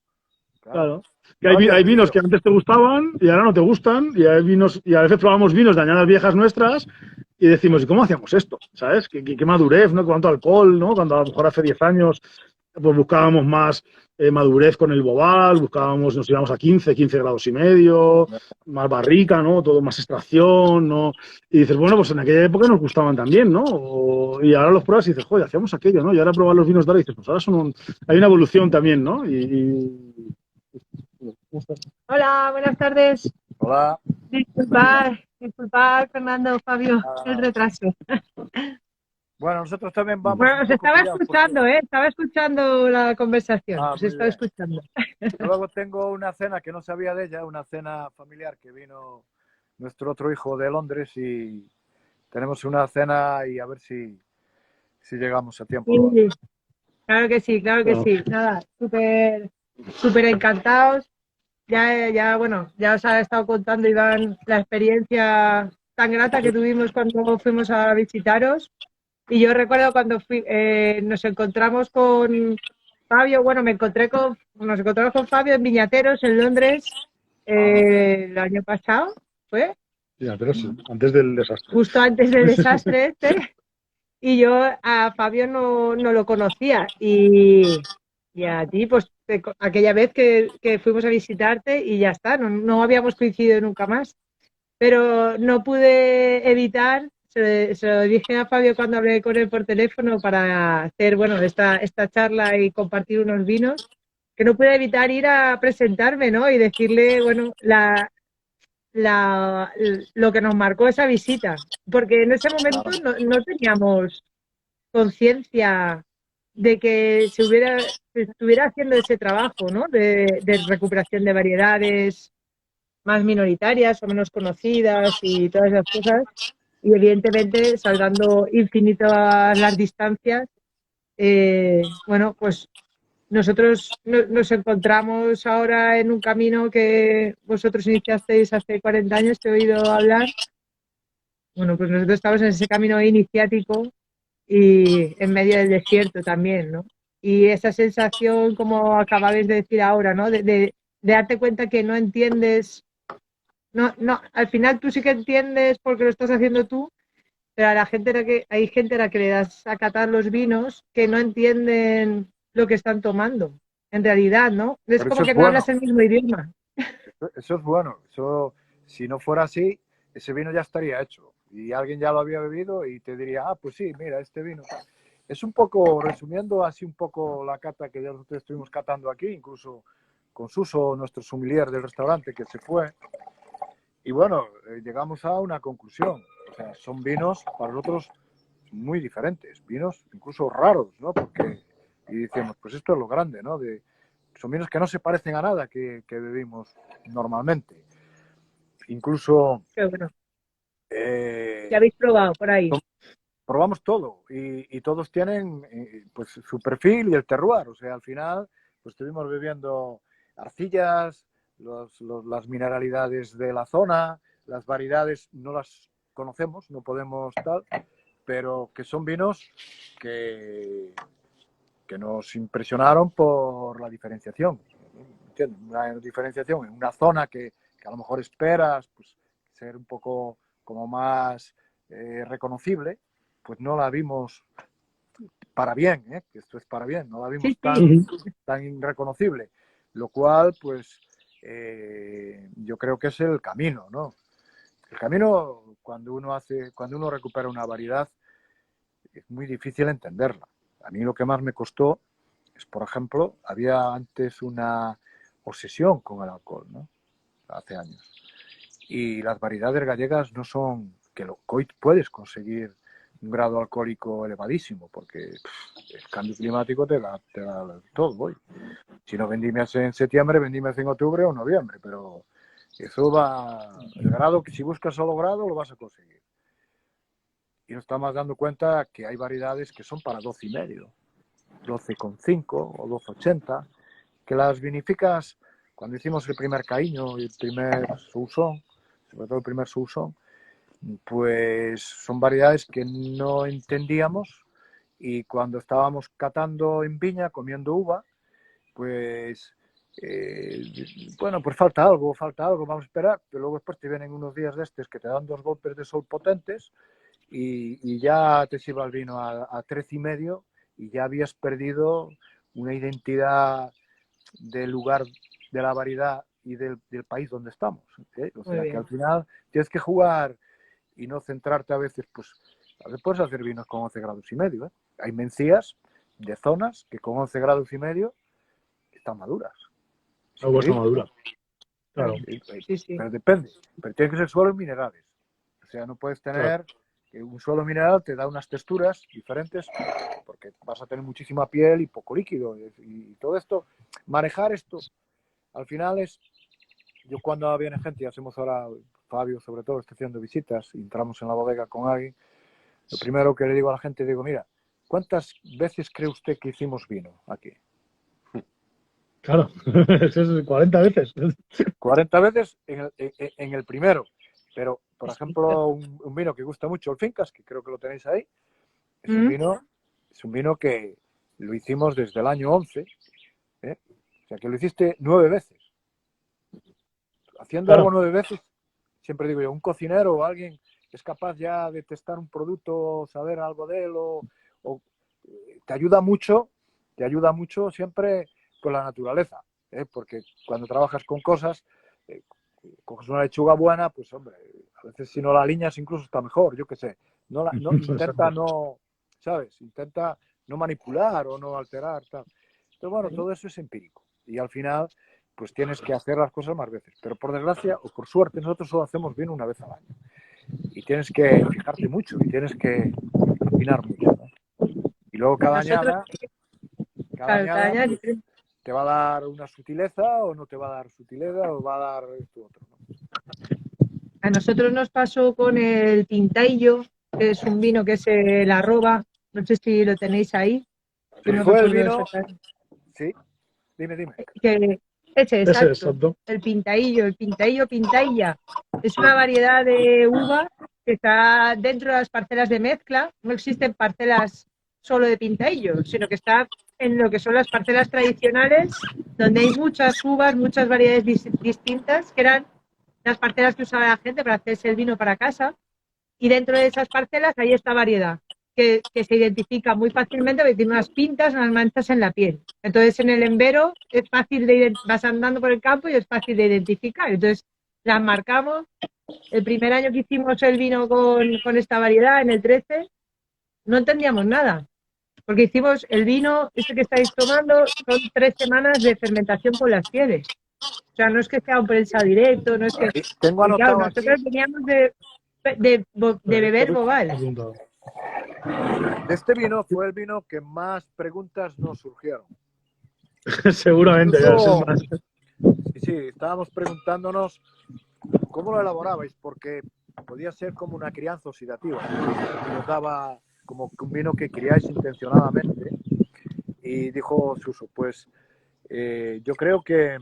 Claro, claro, que ya lo habría hay vinos entendido. que antes te gustaban y ahora no te gustan, y hay vinos, y a veces probamos vinos de añadas viejas nuestras y decimos, ¿y cómo hacíamos esto? ¿Sabes? ¿Qué madurez, ¿no? ¿Cuánto alcohol, ¿no? Cuando a lo mejor hace 10 años pues buscábamos más madurez con el bobal, nos íbamos a 15 grados y medio, más barrica, ¿no? Todo más extracción, ¿no? Y dices, bueno, pues en aquella época nos gustaban también, ¿no? Y ahora los pruebas y dices, joder, hacíamos aquello, ¿no? Y ahora probar los vinos de ahora y dices, pues ahora hay una evolución también, ¿no? Hola, buenas tardes. Hola. Disculpad, Fernando, Fabio, el retraso. Bueno, nosotros también vamos Bueno, un os poco estaba pillados porque... escuchando, estaba escuchando la conversación, os Muy estaba bien. escuchando. Yo luego tengo una cena que no sabía de ella, una cena familiar que vino nuestro otro hijo de Londres y tenemos una cena y a ver si llegamos a tiempo. Lo Sí, claro que sí, claro que Claro. sí. Nada, súper encantados. Bueno, ya os ha estado contando, Iván, la experiencia tan grata que tuvimos cuando fuimos a visitaros. Y yo recuerdo cuando nos encontramos con Fabio, bueno, nos encontramos con Fabio en Viñateros, en Londres, el año pasado, ¿fue? Ya, pero sí, antes del desastre. Justo antes del desastre este. Y yo a Fabio no lo conocía. Y a ti, pues aquella vez que fuimos a visitarte y ya está, no habíamos coincidido nunca más. Pero no pude evitar, se lo dije a Fabio cuando hablé con él por teléfono para hacer, bueno, esta charla y compartir unos vinos, que no pude evitar ir a presentarme, ¿no? Y decirle, bueno, lo que nos marcó esa visita, porque en ese momento no teníamos conciencia de que se estuviera haciendo ese trabajo, ¿no? De recuperación de variedades más minoritarias o menos conocidas y todas esas cosas. Y evidentemente, salvando infinitas las distancias, bueno, pues nosotros nos encontramos ahora en un camino que vosotros iniciasteis hace 40 años, te he oído hablar. Bueno, pues nosotros estamos en ese camino iniciático y en medio del desierto también, ¿no? Y esa sensación, como acababais de decir ahora, ¿no? De darte cuenta que no entiendes, no, al final tú sí que entiendes porque lo estás haciendo tú, pero a la gente hay gente a la que le das a catar los vinos que no entienden lo que están tomando, en realidad, ¿no? Es Pero como eso que es no bueno, hablas el mismo idioma. eso es bueno. Eso, si no fuera así, ese vino ya estaría hecho. Y alguien ya lo había bebido y te diría, pues sí, mira, este vino. Es un poco, resumiendo así un poco la cata que ya nosotros estuvimos catando aquí, incluso con Suso, nuestro sommelier del restaurante, que se fue. Y bueno, llegamos a una conclusión. O sea, son vinos para nosotros muy diferentes, vinos incluso raros, ¿no? Porque, y decíamos, pues esto es lo grande, ¿no? Son vinos que no se parecen a nada que bebimos normalmente. Incluso... Pero bueno, ya habéis probado por ahí. Probamos todo y todos tienen pues su perfil y el terroir. O sea, al final pues estuvimos bebiendo arcillas, las mineralidades de la zona, las variedades no las conocemos, no podemos tal, pero que son vinos que nos impresionaron por la diferenciación. ¿Entiendes? Una diferenciación en una zona que a lo mejor esperas pues, ser un poco como más reconocible, pues no la vimos para bien, que esto es para bien, no la vimos tan reconocible, lo cual pues yo creo que es el camino, ¿no? El camino cuando uno recupera una variedad es muy difícil entenderla. A mí lo que más me costó es, por ejemplo, había antes una obsesión con el alcohol, ¿no? Hace años. Y las variedades gallegas no son que hoy puedes conseguir un grado alcohólico elevadísimo, porque el cambio climático te da todo hoy. Si no vendimias en septiembre, vendimias en octubre o noviembre, pero Eso va, el grado que si buscas solo grado lo vas a conseguir. Y nos estamos dando cuenta que hay variedades que son para 12,5, 12,5 o 12,80, que las vinificas cuando hicimos el primer Caíño y el primer Sousson, sobre todo el primer Sousson, pues son variedades que no entendíamos y cuando estábamos catando en viña, comiendo uva, pues bueno, pues falta algo, vamos a esperar, pero luego después te vienen unos días de estos que te dan 2 golpes de sol potentes y ya te sirva el vino a 13,5 y ya habías perdido una identidad del lugar, de la variedad y del país donde estamos. O sea que al final tienes que jugar y no centrarte a veces, pues a veces puedes hacer vinos con 11,5 grados. Hay mencías de zonas que con 11,5 grados están maduras. Agua está madura. Claro. Sí, sí. Pero depende. Pero tiene que ser suelos minerales. O sea, no puedes tener que un suelo mineral te da unas texturas diferentes porque vas a tener muchísima piel y poco líquido. Y todo esto, manejar esto, al final es, yo cuando viene gente, y hacemos ahora, Fabio sobre todo, está haciendo visitas y entramos en la bodega con alguien, lo primero que le digo a la gente, digo, mira, ¿cuántas veces cree usted que hicimos vino aquí? Claro, eso es 40 veces. 40 veces en el primero. Pero, por ejemplo, un vino que gusta mucho, el Fincas, que creo que lo tenéis ahí, es un vino que lo hicimos desde el año 11. O sea, que lo hiciste 9 veces. Haciendo algo 9 veces, siempre digo yo, un cocinero o alguien es capaz ya de testar un producto, saber algo de él, o te ayuda mucho siempre con la naturaleza, porque cuando trabajas con cosas, coges una lechuga buena, pues hombre, a veces si no la aliñas incluso está mejor, yo qué sé. Intenta no, ¿sabes? Intenta no manipular o no alterar, tal. Pero bueno, todo eso es empírico. Y al final, pues tienes que hacer las cosas más veces. Pero por desgracia o por suerte, nosotros solo hacemos bien una vez al año. Y tienes que fijarte mucho y tienes que opinar mucho, ¿no? Y luego cada añada pues, te va a dar una sutileza o no te va a dar sutileza o va a dar esto otro, ¿no? A nosotros nos pasó con el Pintaillo, que es un vino que es el Arroba, no sé si lo tenéis ahí. No fue el vino, sí, dime. Que ese, exacto. El Pintaillo, Pintailla. Es una variedad de uva que está dentro de las parcelas de mezcla. No existen parcelas solo de Pintaillo, sino que está en lo que son las parcelas tradicionales, donde hay muchas uvas, muchas variedades distintas, que eran las parcelas que usaba la gente para hacerse el vino para casa. Y dentro de esas parcelas hay esta variedad que se identifica muy fácilmente porque tiene unas pintas, unas manchas en la piel. Entonces en el embero es fácil de vas andando por el campo y es fácil de identificar. Entonces las marcamos. El primer año que hicimos el vino con esta variedad, en el 13, no entendíamos nada. Porque hicimos el vino, este que estáis tomando, son 3 semanas de fermentación con las pieles. O sea, no es que sea un prensa directo, no es que... Tengo anotado nosotros veníamos de beber Bobal. De este vino fue el vino que más preguntas nos surgieron. Seguramente. Sí, estábamos preguntándonos cómo lo elaborabais, porque podía ser como una crianza oxidativa. Nos daba como un vino que criáis intencionadamente. Y dijo Suso, pues yo creo que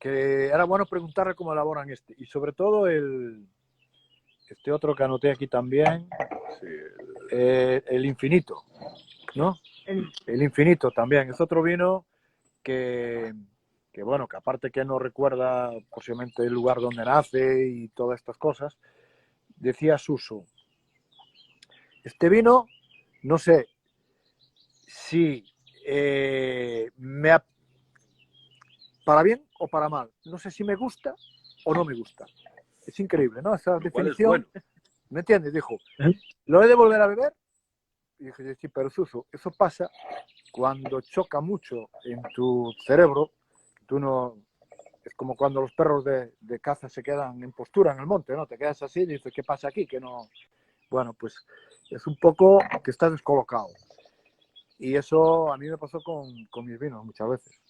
era bueno preguntarle cómo elaboran este. Y sobre todo este otro que anoté aquí también, el Infinito, ¿no? El Infinito también. Es otro vino que bueno, que aparte que no recuerda posiblemente el lugar donde nace y todas estas cosas, decía Suso, este vino, no sé si para bien o para mal, no sé si me gusta o no me gusta. Es increíble, ¿no? Esa definición, bueno. ¿Me entiendes? Dijo, ¿lo he de volver a beber? Y dije, sí, pero Suso, eso pasa cuando choca mucho en tu cerebro. Tú no, es como cuando los perros de caza se quedan en postura en el monte, ¿no? Te quedas así y dices, ¿qué pasa aquí? Que no... Bueno, pues es un poco que estás descolocado. Y eso a mí me pasó con mis vinos muchas veces.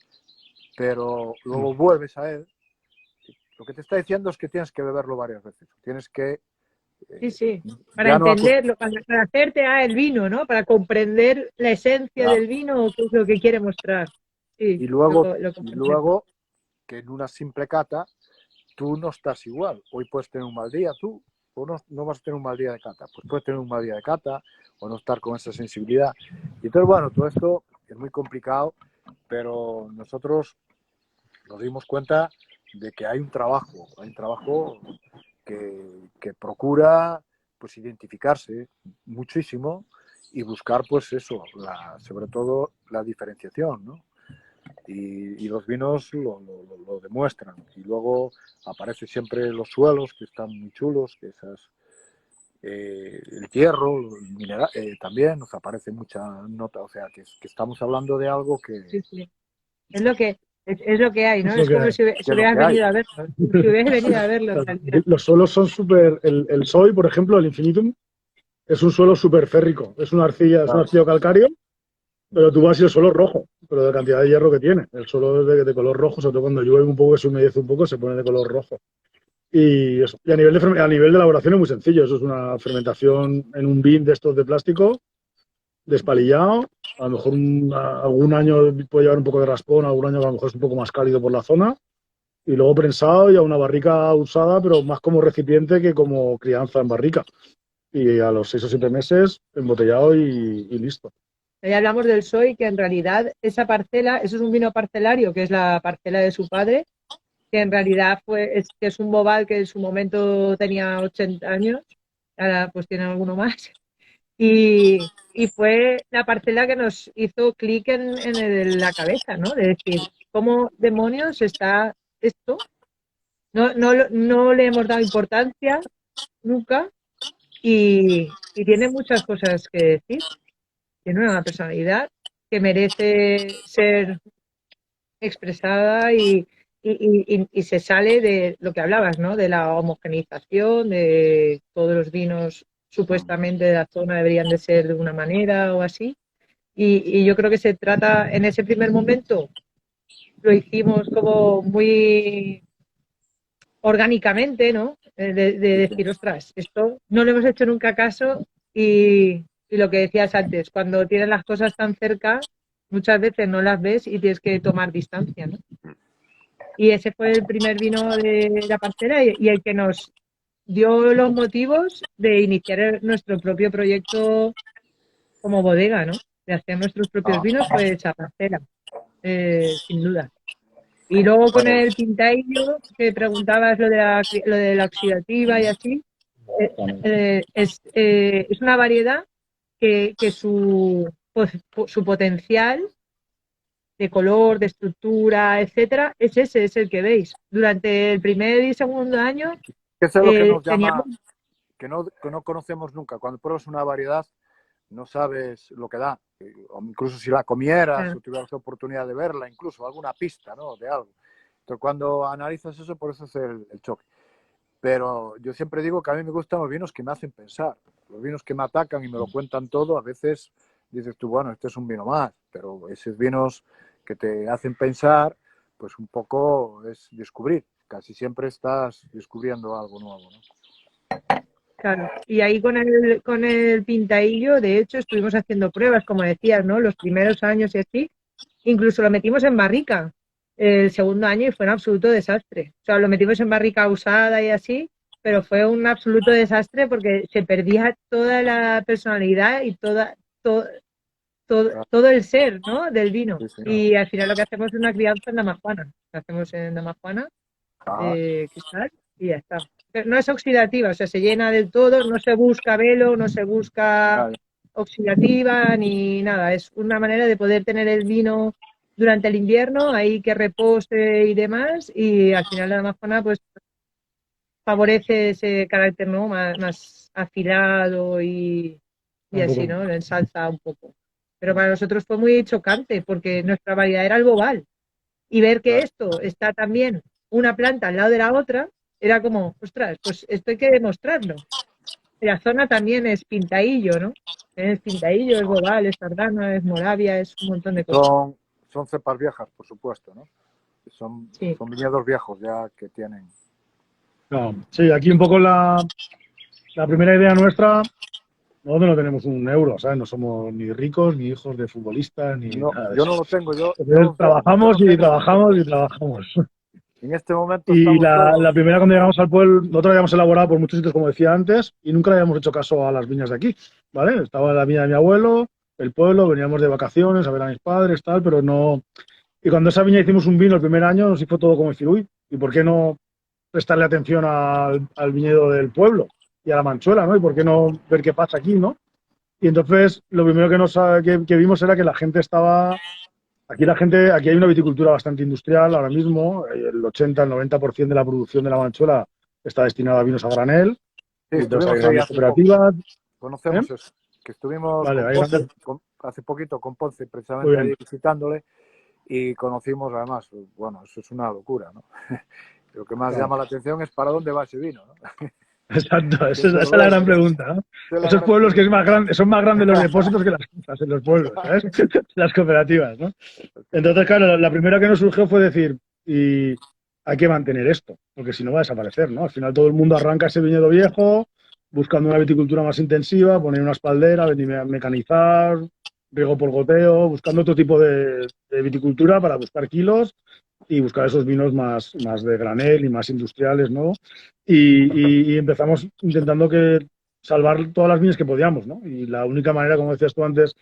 Pero luego vuelves a él lo que te está diciendo es que tienes que beberlo varias veces. Tienes que... Sí, sí, para ya no entenderlo, para hacerte el vino, ¿no? Para comprender la esencia Claro. del vino o qué es lo que quiere mostrar. Sí, Y luego, lo y comprendo. luego que en una simple cata tú no estás igual. Hoy puedes tener un mal día tú, o no vas a tener un mal día de cata. Pues puedes tener un mal día de cata o no estar con esa sensibilidad. Y entonces, bueno, todo esto es muy complicado, pero nosotros nos dimos cuenta de que hay un trabajo que procura pues identificarse muchísimo y buscar pues eso, sobre todo la diferenciación, ¿no? Y los vinos lo demuestran. Y luego aparecen siempre los suelos, que están muy chulos, que esas, el hierro, el mineral, también nos aparece mucha nota. O sea, que estamos hablando de algo Sí, sí. Es lo que hay, ¿no? Es lo Es que como hay. si que es lo hubieras que hay. venido a verlo. Si hubieras venido a verlo, en realidad. Los suelos son súper. El Soy, por ejemplo, el Infinitum, es un suelo súper férrico. Es una arcilla, es un Claro. arcillo calcáreo, pero tú vas y el suelo es rojo, pero de la cantidad de hierro que tiene. El suelo es de color rojo, sobre todo cuando llueve un poco, se humedece un poco, se pone de color rojo. Y, eso. Y a nivel de elaboración es muy sencillo. Eso es una fermentación en un bin de estos de plástico, despalillado. A lo mejor algún año puede llevar un poco de raspón, algún año a lo mejor es un poco más cálido por la zona. Y luego prensado y a una barrica usada, pero más como recipiente que como crianza en barrica. Y a los 6 o 7 meses embotellado y listo. Ahí hablamos del Soy, que en realidad esa parcela, eso es un vino parcelario, que es la parcela de su padre, que en realidad que es un boval que en su momento tenía 80 años, ahora pues tiene alguno más. Y fue la parcela que nos hizo clic en la cabeza, ¿no? De decir, ¿cómo demonios está esto? No le hemos dado importancia nunca y tiene muchas cosas que decir. Tiene una personalidad que merece ser expresada y se sale de lo que hablabas, ¿no? De la homogeneización, de todos los vinos supuestamente de la zona deberían de ser de una manera o así. Y yo creo que se trata, en ese primer momento, lo hicimos como muy orgánicamente, ¿no? De decir, ostras, esto no le hemos hecho nunca caso y lo que decías antes, cuando tienes las cosas tan cerca, muchas veces no las ves y tienes que tomar distancia, ¿no? Y ese fue el primer vino de la parcela y el que nos dio los motivos de iniciar nuestro propio proyecto como bodega, ¿no? De hacer nuestros propios vinos fue esa parcela, sin duda. Y luego con Bueno, el pintaillo, que preguntabas lo de la oxidativa y así, es una variedad que su potencial de color, de estructura, etcétera, es ese, es el que veis. Durante el primer y segundo año eso es lo que nos teníamos... llama, que no conocemos nunca. Cuando pruebas una variedad, no sabes lo que da. O incluso si la comieras o tuvieras la oportunidad de verla, incluso alguna pista, ¿no? De algo. Entonces, cuando analizas eso, por eso es el choque. Pero yo siempre digo que a mí me gustan los vinos que me hacen pensar. Los vinos que me atacan y me lo cuentan todo, a veces dices tú, bueno, este es un vino más, pero esos vinos que te hacen pensar, pues un poco es descubrir. Casi siempre estás descubriendo algo nuevo, ¿no? Claro, y ahí con el pintaillo, de hecho, estuvimos haciendo pruebas, como decías, ¿no? Los primeros años y así, incluso lo metimos en barrica el segundo año y fue un absoluto desastre. O sea, lo metimos en barrica usada y así, pero fue un absoluto desastre porque se perdía toda la personalidad y todo el ser, ¿no? Del vino. Sí, sí. Y al final lo que hacemos es una crianza en damajuana. Lo hacemos en damajuana, cristal, y ya está. Pero no es oxidativa, o sea, se llena del todo, no se busca velo, no se busca oxidativa ni nada. Es una manera de poder tener el vino durante el invierno, ahí que repose y demás, y al final la damajuana pues favorece ese carácter, ¿no? Más afilado y así, ¿no? Lo ensalza un poco. Pero para nosotros fue muy chocante porque nuestra variedad era el bobal. Y ver que esto está también una planta al lado de la otra, era como, ostras, pues esto hay que demostrarlo. La zona también es pintaillo, ¿no? Es pintaillo, es bobal, es tardana, es moravia, es un montón de cosas. Son cepas viejas, por supuesto, ¿no? Son Sí. viñedos viejos ya que tienen No, sí, aquí un poco la primera idea nuestra, nosotros no tenemos un euro, ¿sabes? No somos ni ricos, ni hijos de futbolistas, ni No, nada de yo eso. no lo tengo, yo Entonces, yo trabajamos no y tengo trabajamos y trabajamos. en este momento Y estamos la todos, primera cuando llegamos al pueblo, nosotros habíamos elaborado por muchos sitios, como decía antes, y nunca le habíamos hecho caso a las viñas de aquí, ¿vale? Estaba la viña de mi abuelo, el pueblo, veníamos de vacaciones a ver a mis padres, tal, pero no... Y cuando esa viña hicimos un vino el primer año, nos hizo todo como decir, uy, ¿y por qué no prestarle atención al viñedo del pueblo y a la manchuela, ¿no? ¿Y por qué no ver qué pasa aquí, ¿no? Y entonces lo primero que vimos era que la gente estaba... Aquí hay una viticultura bastante industrial ahora mismo, el 80, el 90% de la producción de la manchuela está destinada a vinos a granel, sí, y entonces hay estuvimos ahí grandes hace poco, cooperativas, ¿eh? conocemos eso, que estuvimos Vale, con hay Ponce, grandes... hace poquito con Ponce, Muy precisamente ahí bien, visitándole, y conocimos además, bueno, eso es una locura, ¿no? Lo que más claro. llama la atención es para dónde va ese vino, ¿no? Exacto, Que esa se es la gran vende, pregunta, ¿no? esa es la Esos gran pueblos que es pregunta. más grande, son más grandes los depósitos que las casas en los pueblos, ¿sabes? Las cooperativas, ¿no? Entonces, claro, la primera que nos surgió fue decir, y hay que mantener esto, porque si no va a desaparecer, ¿no? Al final todo el mundo arranca ese viñedo viejo, buscando una viticultura más intensiva, poner una espaldera, mecanizar, riego por goteo, buscando otro tipo de viticultura para buscar kilos y buscar esos vinos más de granel y más industriales, ¿no? Y empezamos intentando salvar todas las viñas que podíamos, ¿no? Y la única manera, como decías tú antes,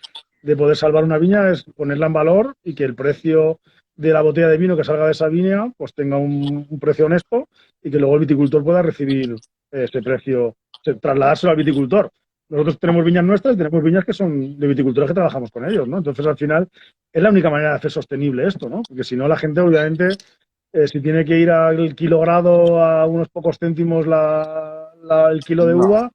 de poder salvar una viña es ponerla en valor y que el precio de la botella de vino que salga de esa viña pues tenga un precio honesto y que luego el viticultor pueda recibir ese precio, trasladárselo al viticultor. Nosotros tenemos viñas nuestras y tenemos viñas que son de viticultores que trabajamos con ellos, ¿no? Entonces, al final, es la única manera de hacer sostenible esto, ¿no? Porque si no, la gente, obviamente, si tiene que ir al kilogrado a unos pocos céntimos el kilo de No, uva,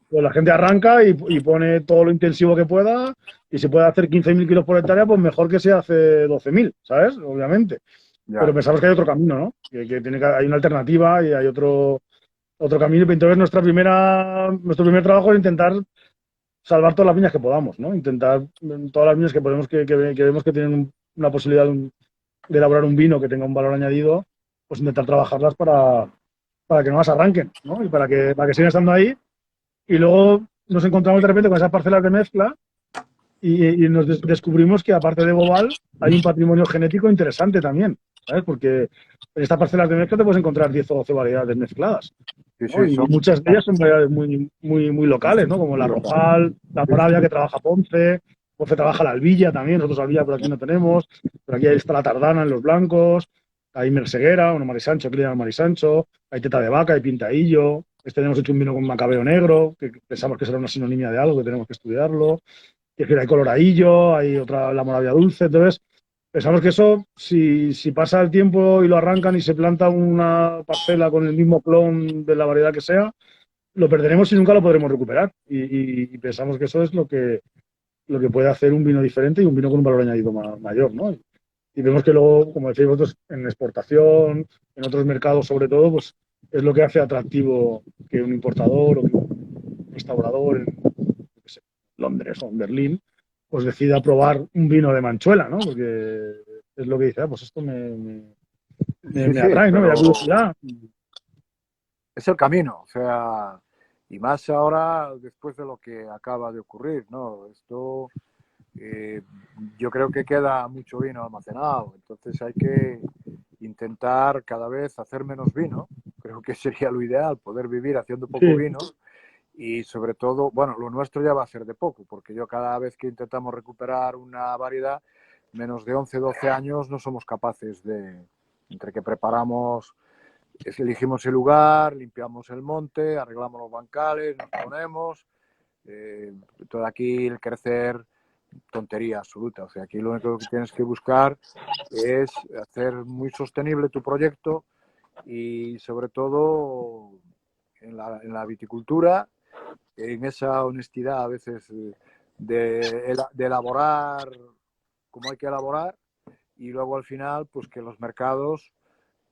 pues la gente arranca y pone todo lo intensivo que pueda y si puede hacer 15.000 kilos por hectárea, pues mejor que se hace 12.000, ¿sabes? Obviamente. ya, Pero pensamos que hay otro camino, ¿no? Hay una alternativa y hay otro camino. Y entonces nuestro primer trabajo es intentar salvar todas las viñas que podamos, ¿no? Intentar todas las viñas que podemos que vemos que tienen una posibilidad de elaborar un vino que tenga un valor añadido, pues intentar trabajarlas para que no las arranquen, ¿no? Y para que sigan estando ahí. Y luego nos encontramos de repente con esas parcelas de mezcla y nos descubrimos que aparte de Bobal hay un patrimonio genético interesante también, ¿sabes? Porque en estas parcelas de mezcla te puedes encontrar 10 o 12 variedades mezcladas, sí, ¿no? sí, Y son, muchas de ellas son variedades muy locales, ¿no? Como la muy locales. Rojal, la Sí, Moravia que trabaja Ponce, Ponce trabaja la Albilla también, nosotros Albilla por aquí no tenemos, pero aquí está la Tardana en los blancos, hay Merseguera, bueno, Marisancho, que le llaman Marisancho, hay Teta de Vaca, hay Pintaillo, tenemos hecho un vino con Macabeo Negro, que pensamos que será una sinonimia de algo, que tenemos que estudiarlo, y es decir, hay Coloradillo, hay otra, la Moravia Dulce, entonces pensamos que eso, si pasa el tiempo y lo arrancan y se planta una parcela con el mismo clon de la variedad que sea, lo perderemos y nunca lo podremos recuperar. Y pensamos que eso es lo que puede hacer un vino diferente y un vino con un valor añadido mayor, ¿no? Y vemos que luego, como decís vosotros, en exportación, en otros mercados sobre todo, pues es lo que hace atractivo que un importador o que un restaurador en yo qué sé, Londres o en Berlín, pues decida probar un vino de Manchuela, ¿no? Porque es lo que dice, pues esto Sí, me sí, atrae, ¿no? Me da pero curiosidad. es el camino, o sea, y más ahora después de lo que acaba de ocurrir, ¿no? Esto, eh, yo creo que queda mucho vino almacenado, entonces hay que intentar cada vez hacer menos vino, creo que sería lo ideal, poder vivir haciendo poco Sí, vino y sobre todo, bueno, lo nuestro ya va a ser de poco, porque yo cada vez que intentamos recuperar una variedad, menos de 11 12 años no somos capaces de, entre que preparamos, elegimos el lugar, limpiamos el monte, arreglamos los bancales, nos ponemos, todo aquí el crecer, tontería absoluta. O sea, aquí lo único que tienes que buscar es hacer muy sostenible tu proyecto y sobre todo en la viticultura, en esa honestidad a veces de elaborar como hay que elaborar y luego al final pues que los mercados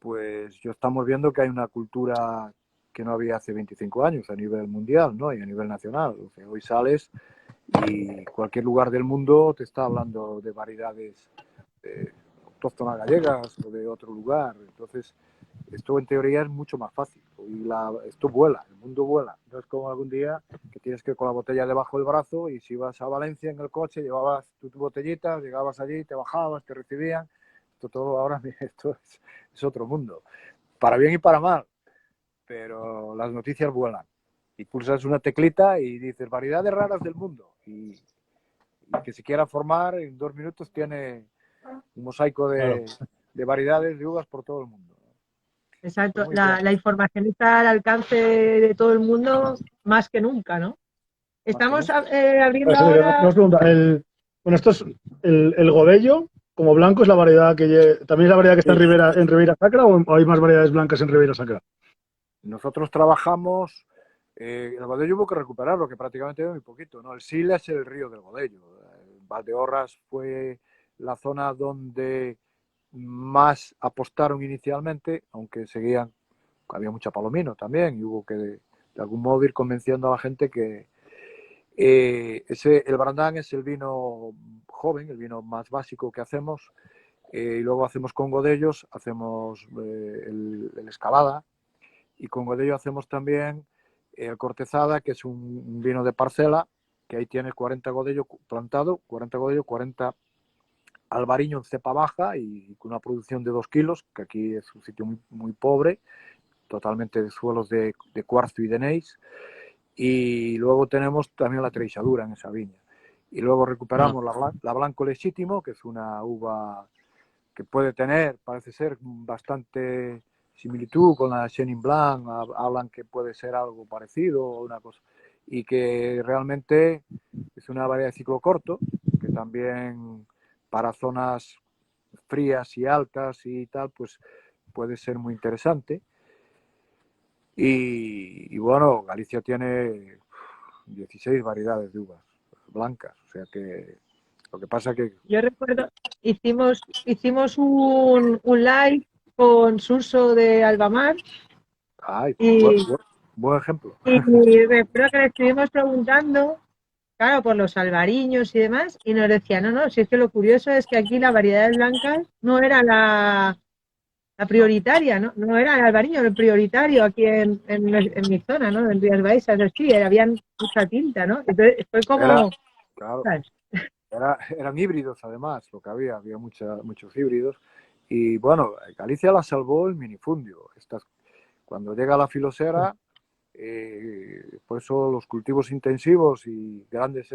pues yo estamos viendo que hay una cultura que no había hace 25 años a nivel mundial, ¿no? Y a nivel nacional. O sea, hoy sales y cualquier lugar del mundo te está hablando de variedades autóctonas gallegas o de otro lugar. Entonces, esto en teoría es mucho más fácil. Esto vuela, el mundo vuela. No es como algún día que tienes que ir con la botella debajo del brazo y si ibas a Valencia en el coche, llevabas tu botellita, llegabas allí, te bajabas, te recibían. Esto todo ahora, esto es otro mundo. Para bien y para mal, pero las noticias vuelan. Y pulsas una teclita y dices variedades raras del mundo. Y que se quiera formar en 2 minutos tiene un mosaico de variedades de uvas por todo el mundo. Exacto, Pues muy bien. la información está al alcance de todo el mundo más que nunca, ¿no? Estamos abriendo ahora. Nos pregunta, bueno, esto es el Godello, como blanco, es la variedad ¿también es la variedad que está en Ribeira Sacra o hay más variedades blancas en Ribeira Sacra? Nosotros trabajamos, el Godello hubo que recuperarlo, que prácticamente era muy poquito, ¿no? El Sila es el río del Godello. Valdeorras fue la zona donde más apostaron inicialmente, aunque había mucha palomino también, y hubo que de algún modo ir convenciendo a la gente que el Brandán es el vino joven, el vino más básico que hacemos, y luego hacemos con Godellos, hacemos el Escalada, y con Godello hacemos también el Cortezada, que es un vino de parcela, que ahí tienes 40 Godello plantado, 40 Godello, 40 Albariño en cepa baja y con una producción de 2 kilos, que aquí es un sitio muy, muy pobre, totalmente de suelos de cuarzo y de gneiss. Y luego tenemos también la treixadura en esa viña. Y luego recuperamos la Blanco Legítimo, que es una uva que puede tener, parece ser, bastante similitud con la Chenin Blanc, hablan que puede ser algo parecido o una cosa, y que realmente es una variedad de ciclo corto, que también para zonas frías y altas y tal, pues puede ser muy interesante. Y bueno, Galicia tiene 16 variedades de uvas blancas, o sea que lo que pasa que... Yo recuerdo, hicimos un live con Suso de Albamar Ay, y buen ejemplo. recuerdo que le estuvimos preguntando, claro, por los albariños y demás, y nos decía, no, si es que lo curioso es que aquí la variedad blancas no era la prioritaria, no era el albariño el prioritario aquí en mi zona, ¿no? En Rías Baixas, sí, habían mucha tinta, ¿no? Entonces fue como... Claro, eran híbridos además, lo que había muchos híbridos. Y bueno, Galicia la salvó el minifundio. Cuando llega la filosera, por eso los cultivos intensivos y grandes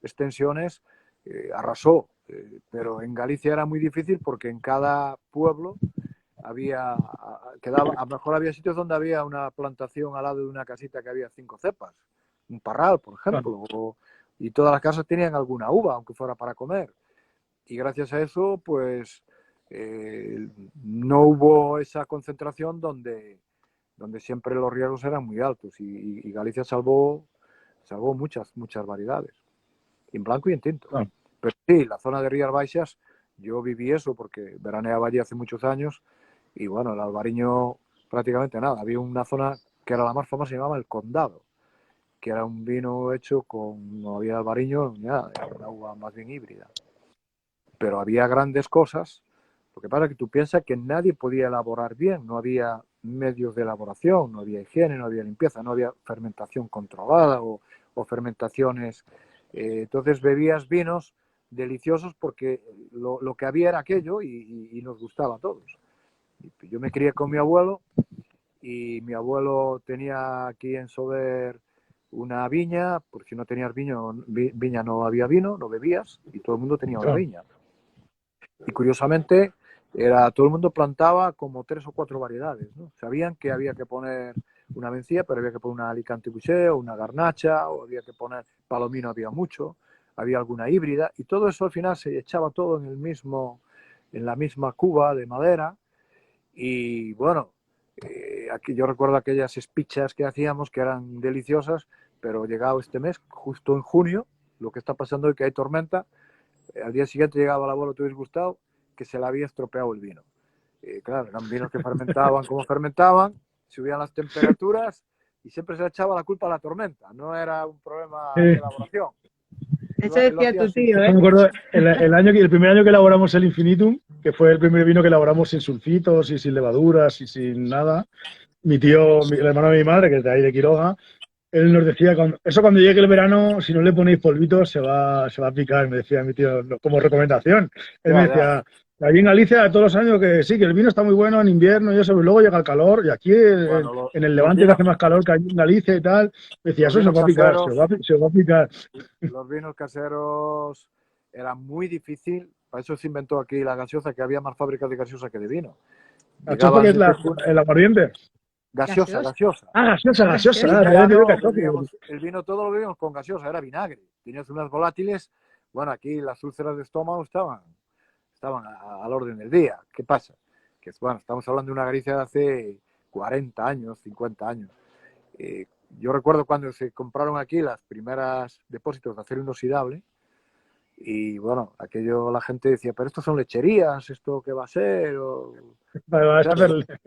extensiones arrasó. Pero en Galicia era muy difícil porque en cada pueblo a lo mejor había sitios donde había una plantación al lado de una casita que había 5 cepas, un parral, por ejemplo, y todas las casas tenían alguna uva, aunque fuera para comer. Y gracias a eso, pues no hubo esa concentración donde siempre los riesgos eran muy altos y Galicia salvó muchas variedades, en blanco y en tinto. Pero sí, la zona de Rías Baixas, yo viví eso porque veraneaba allí hace muchos años y bueno, el albariño prácticamente nada. Había una zona que era la más famosa, se llamaba El Condado, que era un vino hecho no había albariño ni nada, era una uva más bien híbrida. Pero había grandes cosas. Lo que pasa es que tú piensas que nadie podía elaborar bien, no había medios de elaboración, no había higiene, no había limpieza, no había fermentación controlada o fermentaciones. Entonces bebías vinos deliciosos porque lo que había era aquello y nos gustaba a todos. Yo me crié con mi abuelo y mi abuelo tenía aquí en Sober una viña, porque si no tenías viña no había vino, no bebías y todo el mundo tenía una viña. Y curiosamente todo el mundo plantaba como 3 o 4 variedades, ¿no? Sabían que había que poner una mencía, pero había que poner una Alicante Bouschet o una Garnacha, o había que poner palomino, había mucho, había alguna híbrida, y todo eso al final se echaba todo en la misma cuba de madera. Y bueno, aquí yo recuerdo aquellas espichas que hacíamos que eran deliciosas, pero llegado este mes, justo en junio, lo que está pasando es que hay tormenta. Al día siguiente llegaba el abuelo, te hubiese gustado, que se le había estropeado el vino. Claro, eran vinos que fermentaban como fermentaban, subían las temperaturas y siempre se le echaba la culpa a la tormenta, no era un problema de elaboración. Eso decía tu tío, Yo me acuerdo el primer año que elaboramos el Infinitum, que fue el primer vino que elaboramos sin sulfitos y sin levaduras y sin nada. Mi tío, el hermano de mi madre, que es de ahí de Quiroga, él nos decía, eso cuando llegue el verano, si no le ponéis polvitos, se va a picar, me decía mi tío, como recomendación. Él me decía, allí en Galicia todos los años que sí, que el vino está muy bueno en invierno y eso, pero luego llega el calor, y aquí Bueno, en el Levante que hace más calor que allí en Galicia y tal, me decía, los eso se vinos va a picar, caseros, se va a picar. los vinos caseros era muy difícil, para eso se inventó aquí la gaseosa, que había más fábricas de gaseosa que de vino. ¿La chofa que es el aguardiente? Gaseosa. Ah, gaseosa. En Ah, verano gaseosa. el vino todo lo bebíamos con gaseosa, era vinagre. Tenías unas volátiles, bueno, aquí las úlceras de estómago estaban al orden del día. ¿Qué pasa? Que bueno, estamos hablando de una Galicia de hace 40 años, 50 años. Yo recuerdo cuando se compraron aquí las primeras depósitos de acero inoxidable y bueno, aquello la gente decía, pero esto son lecherías, ¿esto qué va a ser?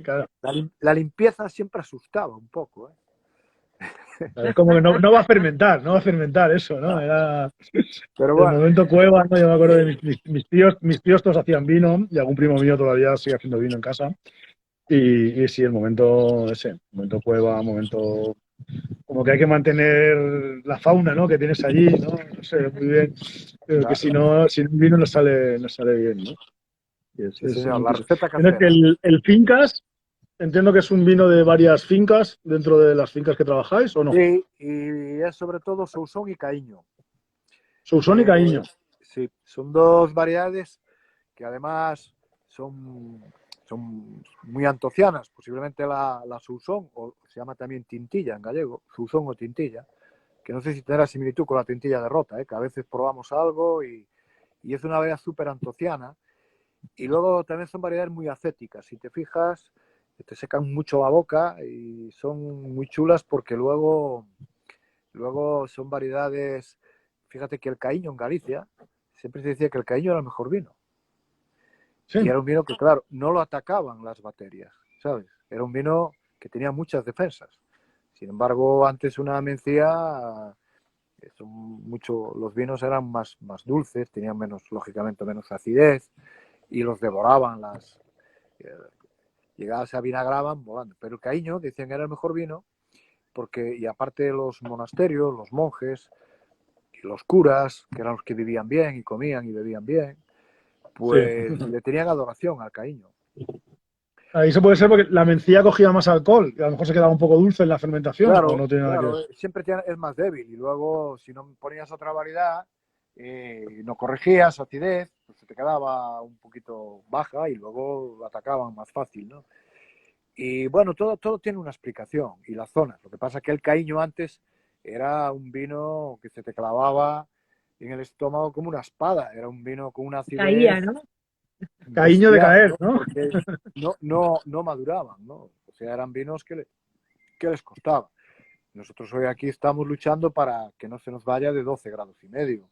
Claro. La limpieza siempre asustaba un poco, ¿eh? Es como que no va a fermentar eso, ¿no? Era Pero el bueno, momento cueva, ¿no? Yo me acuerdo de mis tíos todos hacían vino y algún primo mío todavía sigue haciendo vino en casa. Y sí, el momento cueva, momento como que hay que mantener la fauna, ¿no? Que tienes allí, ¿no? No sé, muy bien. Pero que si no vino no sale bien, ¿no? Sí, señor, la receta Tienes casera. que el Fincas, entiendo que es un vino de varias fincas dentro de las fincas que trabajáis, ¿o no? Sí, y es sobre todo Sousón y Caíño. Sousón y Caíño. Sí, son dos variedades que además son muy antocianas. Posiblemente la Sousón, o se llama también tintilla en gallego, Sousón o tintilla, que no sé si tendrá similitud con la tintilla de rota, que a veces probamos algo y es una variedad súper antociana. Y luego también son variedades muy acéticas. Si te fijas, te secan mucho la boca y son muy chulas porque luego son variedades. Fíjate que el Caíño en Galicia, siempre se decía que el Caíño era el mejor vino. Sí. Y era un vino que, claro, no lo atacaban las bacterias, ¿sabes? Era un vino que tenía muchas defensas. Sin embargo, antes una mencía, los vinos eran más dulces, tenían lógicamente, menos acidez y los devoraban llegadas a vinagraban volando. Pero el Caíño decían que era el mejor vino porque, y aparte de los monasterios, los monjes y los curas, que eran los que vivían bien y comían y bebían bien, pues sí, le tenían adoración al Caíño. Ahí se puede ser porque la mencía cogía más alcohol y a lo mejor se quedaba un poco dulce en la fermentación, claro, o no tiene nada que ver. Siempre es más débil y luego si no ponías otra variedad, no corregías acidez, pues se te quedaba un poquito baja y luego lo atacaban más fácil, ¿no? Y bueno, todo tiene una explicación y las zonas. Lo que pasa es que el Caíño antes era un vino que se te clavaba en el estómago como una espada, era un vino con una acidez. Caía, ¿no? Caíño de caer, ¿no? Porque no maduraban, ¿no? O sea, eran vinos que les costaba. Nosotros hoy aquí estamos luchando para que no se nos vaya de 12 grados y medio.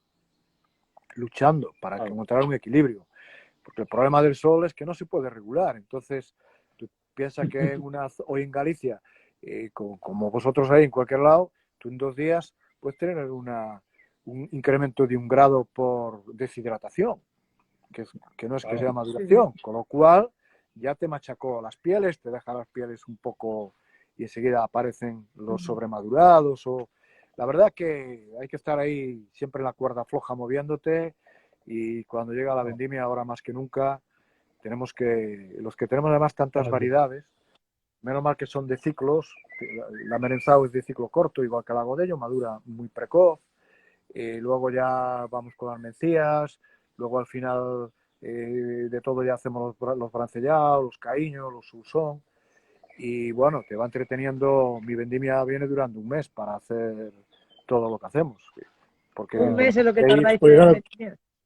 Luchando para encontrar un equilibrio. Porque el problema del sol es que no se puede regular. Entonces, tú piensas que hoy en Galicia, como vosotros ahí en cualquier lado, tú en 2 días puedes tener un incremento de 1 grado por deshidratación. Que no es que sea maduración, con lo cual ya te machacó las pieles, te deja las pieles un poco y enseguida aparecen los sobremadurados. La verdad que hay que estar ahí siempre en la cuerda floja moviéndote y cuando llega la vendimia ahora más que nunca los que tenemos además tantas variedades, menos mal que son de ciclos, la Merenzao es de ciclo corto, igual que la Godello, madura muy precoz, luego ya vamos con las mencías, luego al final de todo ya hacemos los brancellados, los caíños, los sousón y bueno, te va entreteniendo. Mi vendimia viene durando 1 mes para hacer todo lo que hacemos. Porque 1 mes es lo que tardáis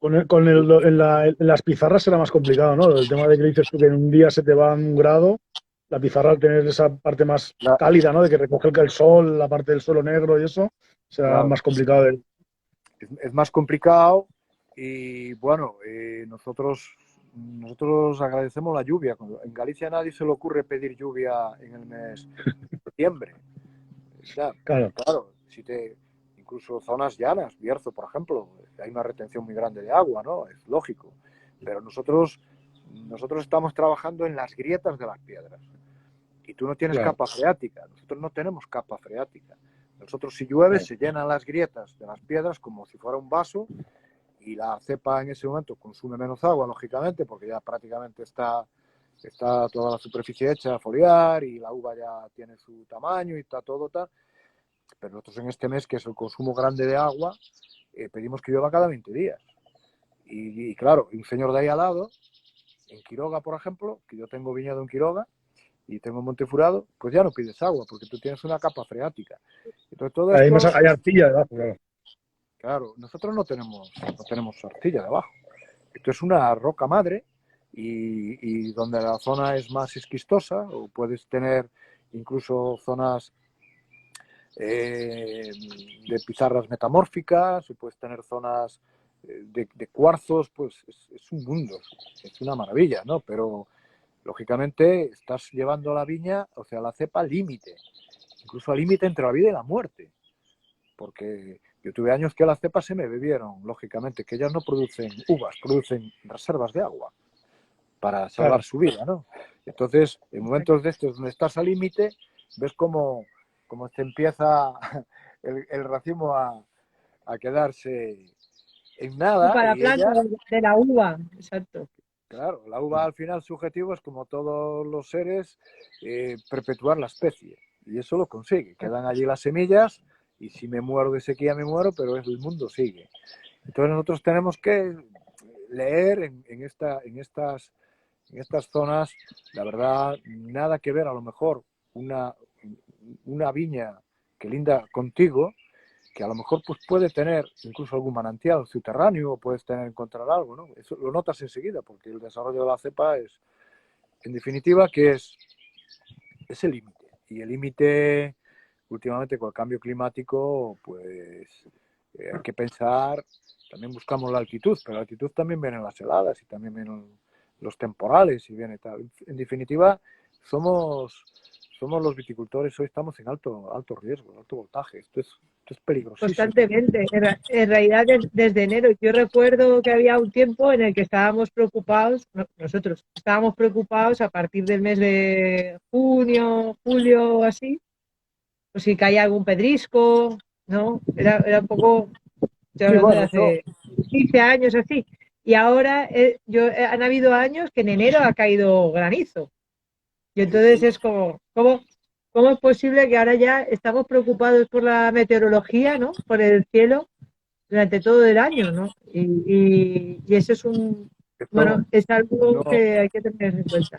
en las pizarras será más complicado, ¿no? El tema de que dices tú que en un día se te va 1 grado, la pizarra al tener esa parte más cálida, ¿no? De que recoge el sol, la parte del suelo negro y eso, será más complicado. Es más complicado y bueno, nosotros agradecemos la lluvia. En Galicia a nadie se le ocurre pedir lluvia en el mes de septiembre. Claro, incluso zonas llanas, Bierzo, por ejemplo, hay una retención muy grande de agua, ¿no? Es lógico. Pero nosotros estamos trabajando en las grietas de las piedras. Y tú no tienes Claro. capa freática. Nosotros no tenemos capa freática. Nosotros, si llueve, se llenan las grietas de las piedras como si fuera un vaso, y la cepa en ese momento consume menos agua, lógicamente, porque ya prácticamente está toda la superficie hecha a foliar y la uva ya tiene su tamaño y está todo tal. Pero nosotros en este mes, que es el consumo grande de agua, pedimos que llueva cada 20 días. Y claro, un señor de ahí al lado, en Quiroga, por ejemplo, que yo tengo viñedo en Quiroga y tengo Montefurado, pues ya no pides agua porque tú tienes una capa freática. Entonces todo Ahí esto, hay arcilla debajo, claro. claro, nosotros no tenemos arcilla debajo. Esto es una roca madre y donde la zona es más esquistosa, o puedes tener incluso zonas de pizarras metamórficas, o puedes tener zonas de cuarzos, pues es un mundo, es una maravilla, ¿no? Pero lógicamente estás llevando la viña, o sea, la cepa al límite, incluso al límite entre la vida y la muerte, porque yo tuve años que las cepas se me bebieron, lógicamente, que ellas no producen uvas, producen reservas de agua para salvar su vida, ¿no? Entonces, en momentos de estos donde estás al límite, ves cómo se empieza el racimo a quedarse en nada. Para la Y planta ellas, de la uva, exacto. claro, la uva al final, su objetivo es, como todos los seres, perpetuar la especie. Y eso lo consigue. Quedan allí las semillas y si me muero de sequía me muero, pero el mundo sigue. Entonces nosotros tenemos que leer en estas zonas, la verdad, nada que ver, a lo mejor una viña que linda contigo, que a lo mejor pues puede tener incluso algún manantial subterráneo, o puedes encontrar algo, ¿no? Eso lo notas enseguida, porque el desarrollo de la cepa es, en definitiva, que es el límite. Y el límite, últimamente con el cambio climático, pues hay que pensar, también buscamos la altitud, pero la altitud también vienen las heladas y también vienen los temporales y viene tal. En definitiva, somos los viticultores, hoy estamos en alto riesgo, alto voltaje. Esto es peligrosísimo. Constantemente. En realidad, desde enero, yo recuerdo que había un tiempo en el que estábamos preocupados, nosotros estábamos preocupados a partir del mes de junio, julio, así, pues si caía algún pedrisco, ¿no? Era un poco, estoy hablando de hace 15 años así. Y ahora han habido años que en enero ha caído granizo. Y entonces es como, ¿cómo es posible que ahora ya estamos preocupados por la meteorología, ¿no? Por el cielo durante todo el año, ¿no? Y eso es es algo que hay que tener en cuenta.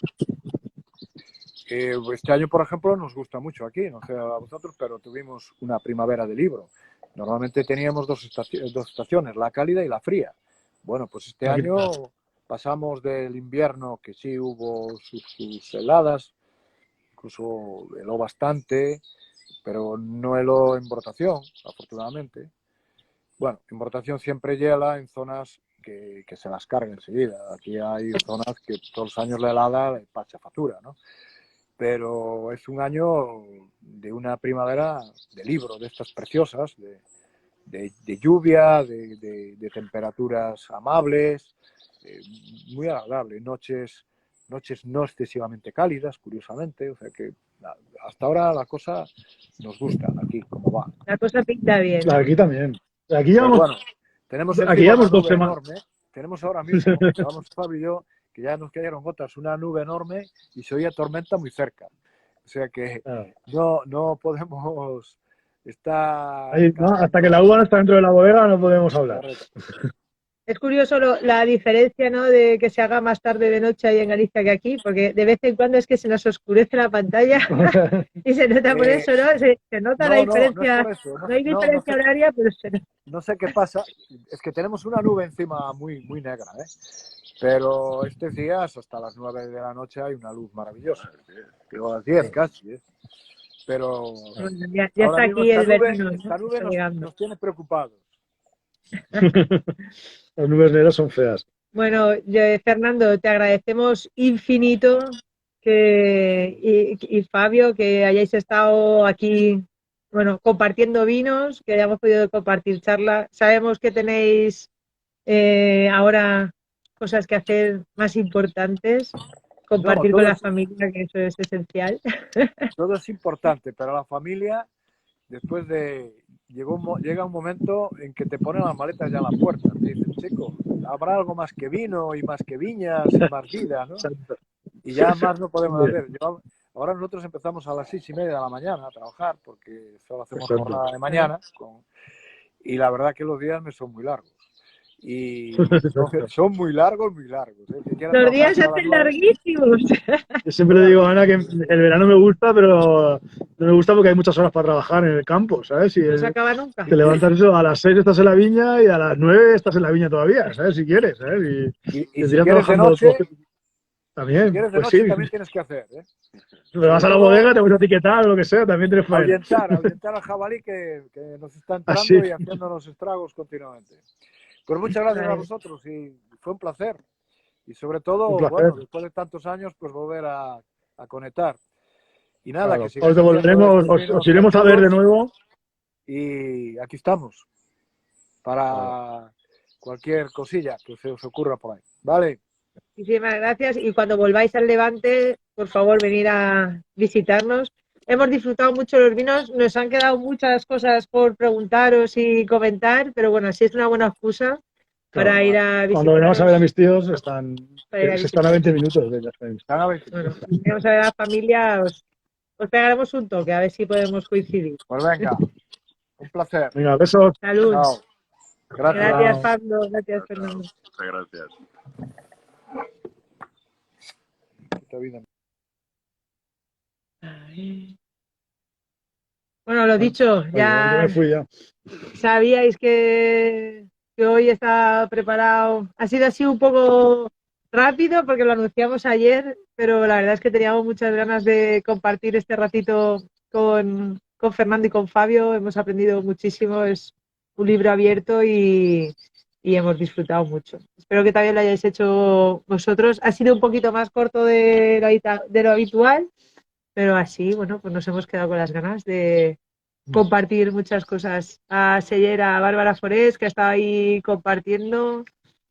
Este año, por ejemplo, nos gusta mucho aquí, no sé a vosotros, pero tuvimos una primavera de libro. Normalmente teníamos dos estaciones, la cálida y la fría. Bueno, pues este año pasamos del invierno, que sí hubo sus heladas, incluso heló bastante, pero no heló en brotación, afortunadamente. Bueno, en brotación siempre hiela en zonas que se las carga enseguida. Aquí hay zonas que todos los años la helada pacha factura, ¿no? Pero es un año de una primavera de libro, de estas preciosas, de lluvia, de temperaturas amables, muy agradable, noches no excesivamente cálidas, curiosamente, o sea que hasta ahora la cosa nos gusta aquí, como va. La cosa pinta bien. Aquí también. Aquí llevamos, bueno, tenemos aquí llevamos 2 semanas. Enorme. Tenemos ahora mismo, vamos Fabio y yo, que ya nos cayeron gotas, una nube enorme y se oía tormenta muy cerca. O sea que no podemos estar... Ahí, ¿no? Hasta que la uva no está dentro de la bodega no podemos hablar. Es curioso la diferencia, ¿no? De que se haga más tarde de noche ahí en Galicia que aquí, porque de vez en cuando es que se nos oscurece la pantalla y se nota por eso, ¿no? Se nota la diferencia. No hay diferencia horaria, pero se nota. No sé qué pasa, es que tenemos una nube encima muy, muy negra, ¿eh? Pero estos días, hasta las 9 de la noche, hay una luz maravillosa. Digo, a las 10 casi, ¿eh? Pero ya está aquí el verano. Esta nube nos tiene preocupados. Las nubes negras son feas. Bueno, Fernando, te agradecemos infinito y Fabio, que hayáis estado aquí bueno, compartiendo vinos, que hayamos podido compartir charla. Sabemos que tenéis ahora cosas que hacer más importantes, No, compartir con la familia, que eso es esencial. todo es importante, pero la familia, después de... llega un momento en que te ponen las maletas ya a la puerta. Te dicen, chico, habrá algo más que vino y más que viñas y más vida, ¿no? Exacto. Y ya más no podemos hacer. Ahora nosotros empezamos a las 6:30 de la mañana a trabajar, porque solo hacemos Exacto. jornada de mañana. Y la verdad que los días me son muy largos. Y son muy largos, muy largos. Los días se hacen larguísimos. Yo siempre le digo a Ana que el verano me gusta, pero no me gusta porque hay muchas horas para trabajar en el campo, ¿sabes? No se acaba nunca. Te levantas eso, a las 6 estás en la viña y a las 9 estás en la viña todavía, ¿sabes? Si quieres, ¿sabes? Y si quieres de noche, también, si quieres de pues noche sí. también tienes que hacer, ¿eh? Te vas a la bodega, te vas a etiquetar o lo que sea, también tienes que ahuyentar al jabalí que nos está entrando y haciéndonos estragos continuamente. Pues muchas gracias a vosotros y fue un placer. Y sobre todo, bueno, después de tantos años, pues volver a conectar. Y nada, claro, que sigamos. Os devolveremos, os iremos a ver de nuevo. Y aquí estamos para cualquier cosilla que se os ocurra por ahí. Vale. Muchísimas gracias. Y cuando volváis al Levante, por favor, venid a visitarnos. Hemos disfrutado mucho los vinos, nos han quedado muchas cosas por preguntaros y comentar, pero bueno, así es una buena excusa para ir a visitar. Cuando venamos a ver a mis tíos, están a 20 minutos de las Bueno, vamos a ver a la familia, os pegaremos un toque, a ver si podemos coincidir. Pues venga, un placer. Venga, besos. Salud. Chao. Gracias, Pablo. Gracias, Fernando. Muchas gracias. Bueno, lo dicho, ya me fui ya. Sabíais que hoy está preparado. Ha sido así un poco rápido porque lo anunciamos ayer, pero la verdad es que teníamos muchas ganas de compartir este ratito con Fernando y con Fabio. Hemos aprendido muchísimo, es un libro abierto y hemos disfrutado mucho. Espero que también lo hayáis hecho vosotros. Ha sido un poquito más corto de lo habitual, pero así, bueno, pues nos hemos quedado con las ganas de compartir muchas cosas. A Seller, a Bárbara Forés, que ha estado ahí compartiendo.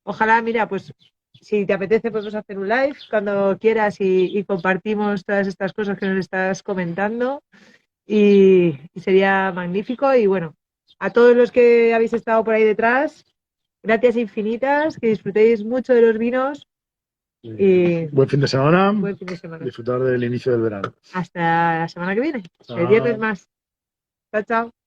Ojalá, mira, pues si te apetece podemos hacer un live cuando quieras y compartimos todas estas cosas que nos estás comentando y sería magnífico. Y bueno, a todos los que habéis estado por ahí detrás, gracias infinitas, que disfrutéis mucho de los vinos. Y buen fin de semana. Buen fin de semana. Disfrutar del inicio del verano. Hasta la semana que viene. El viernes más. Chao, chao.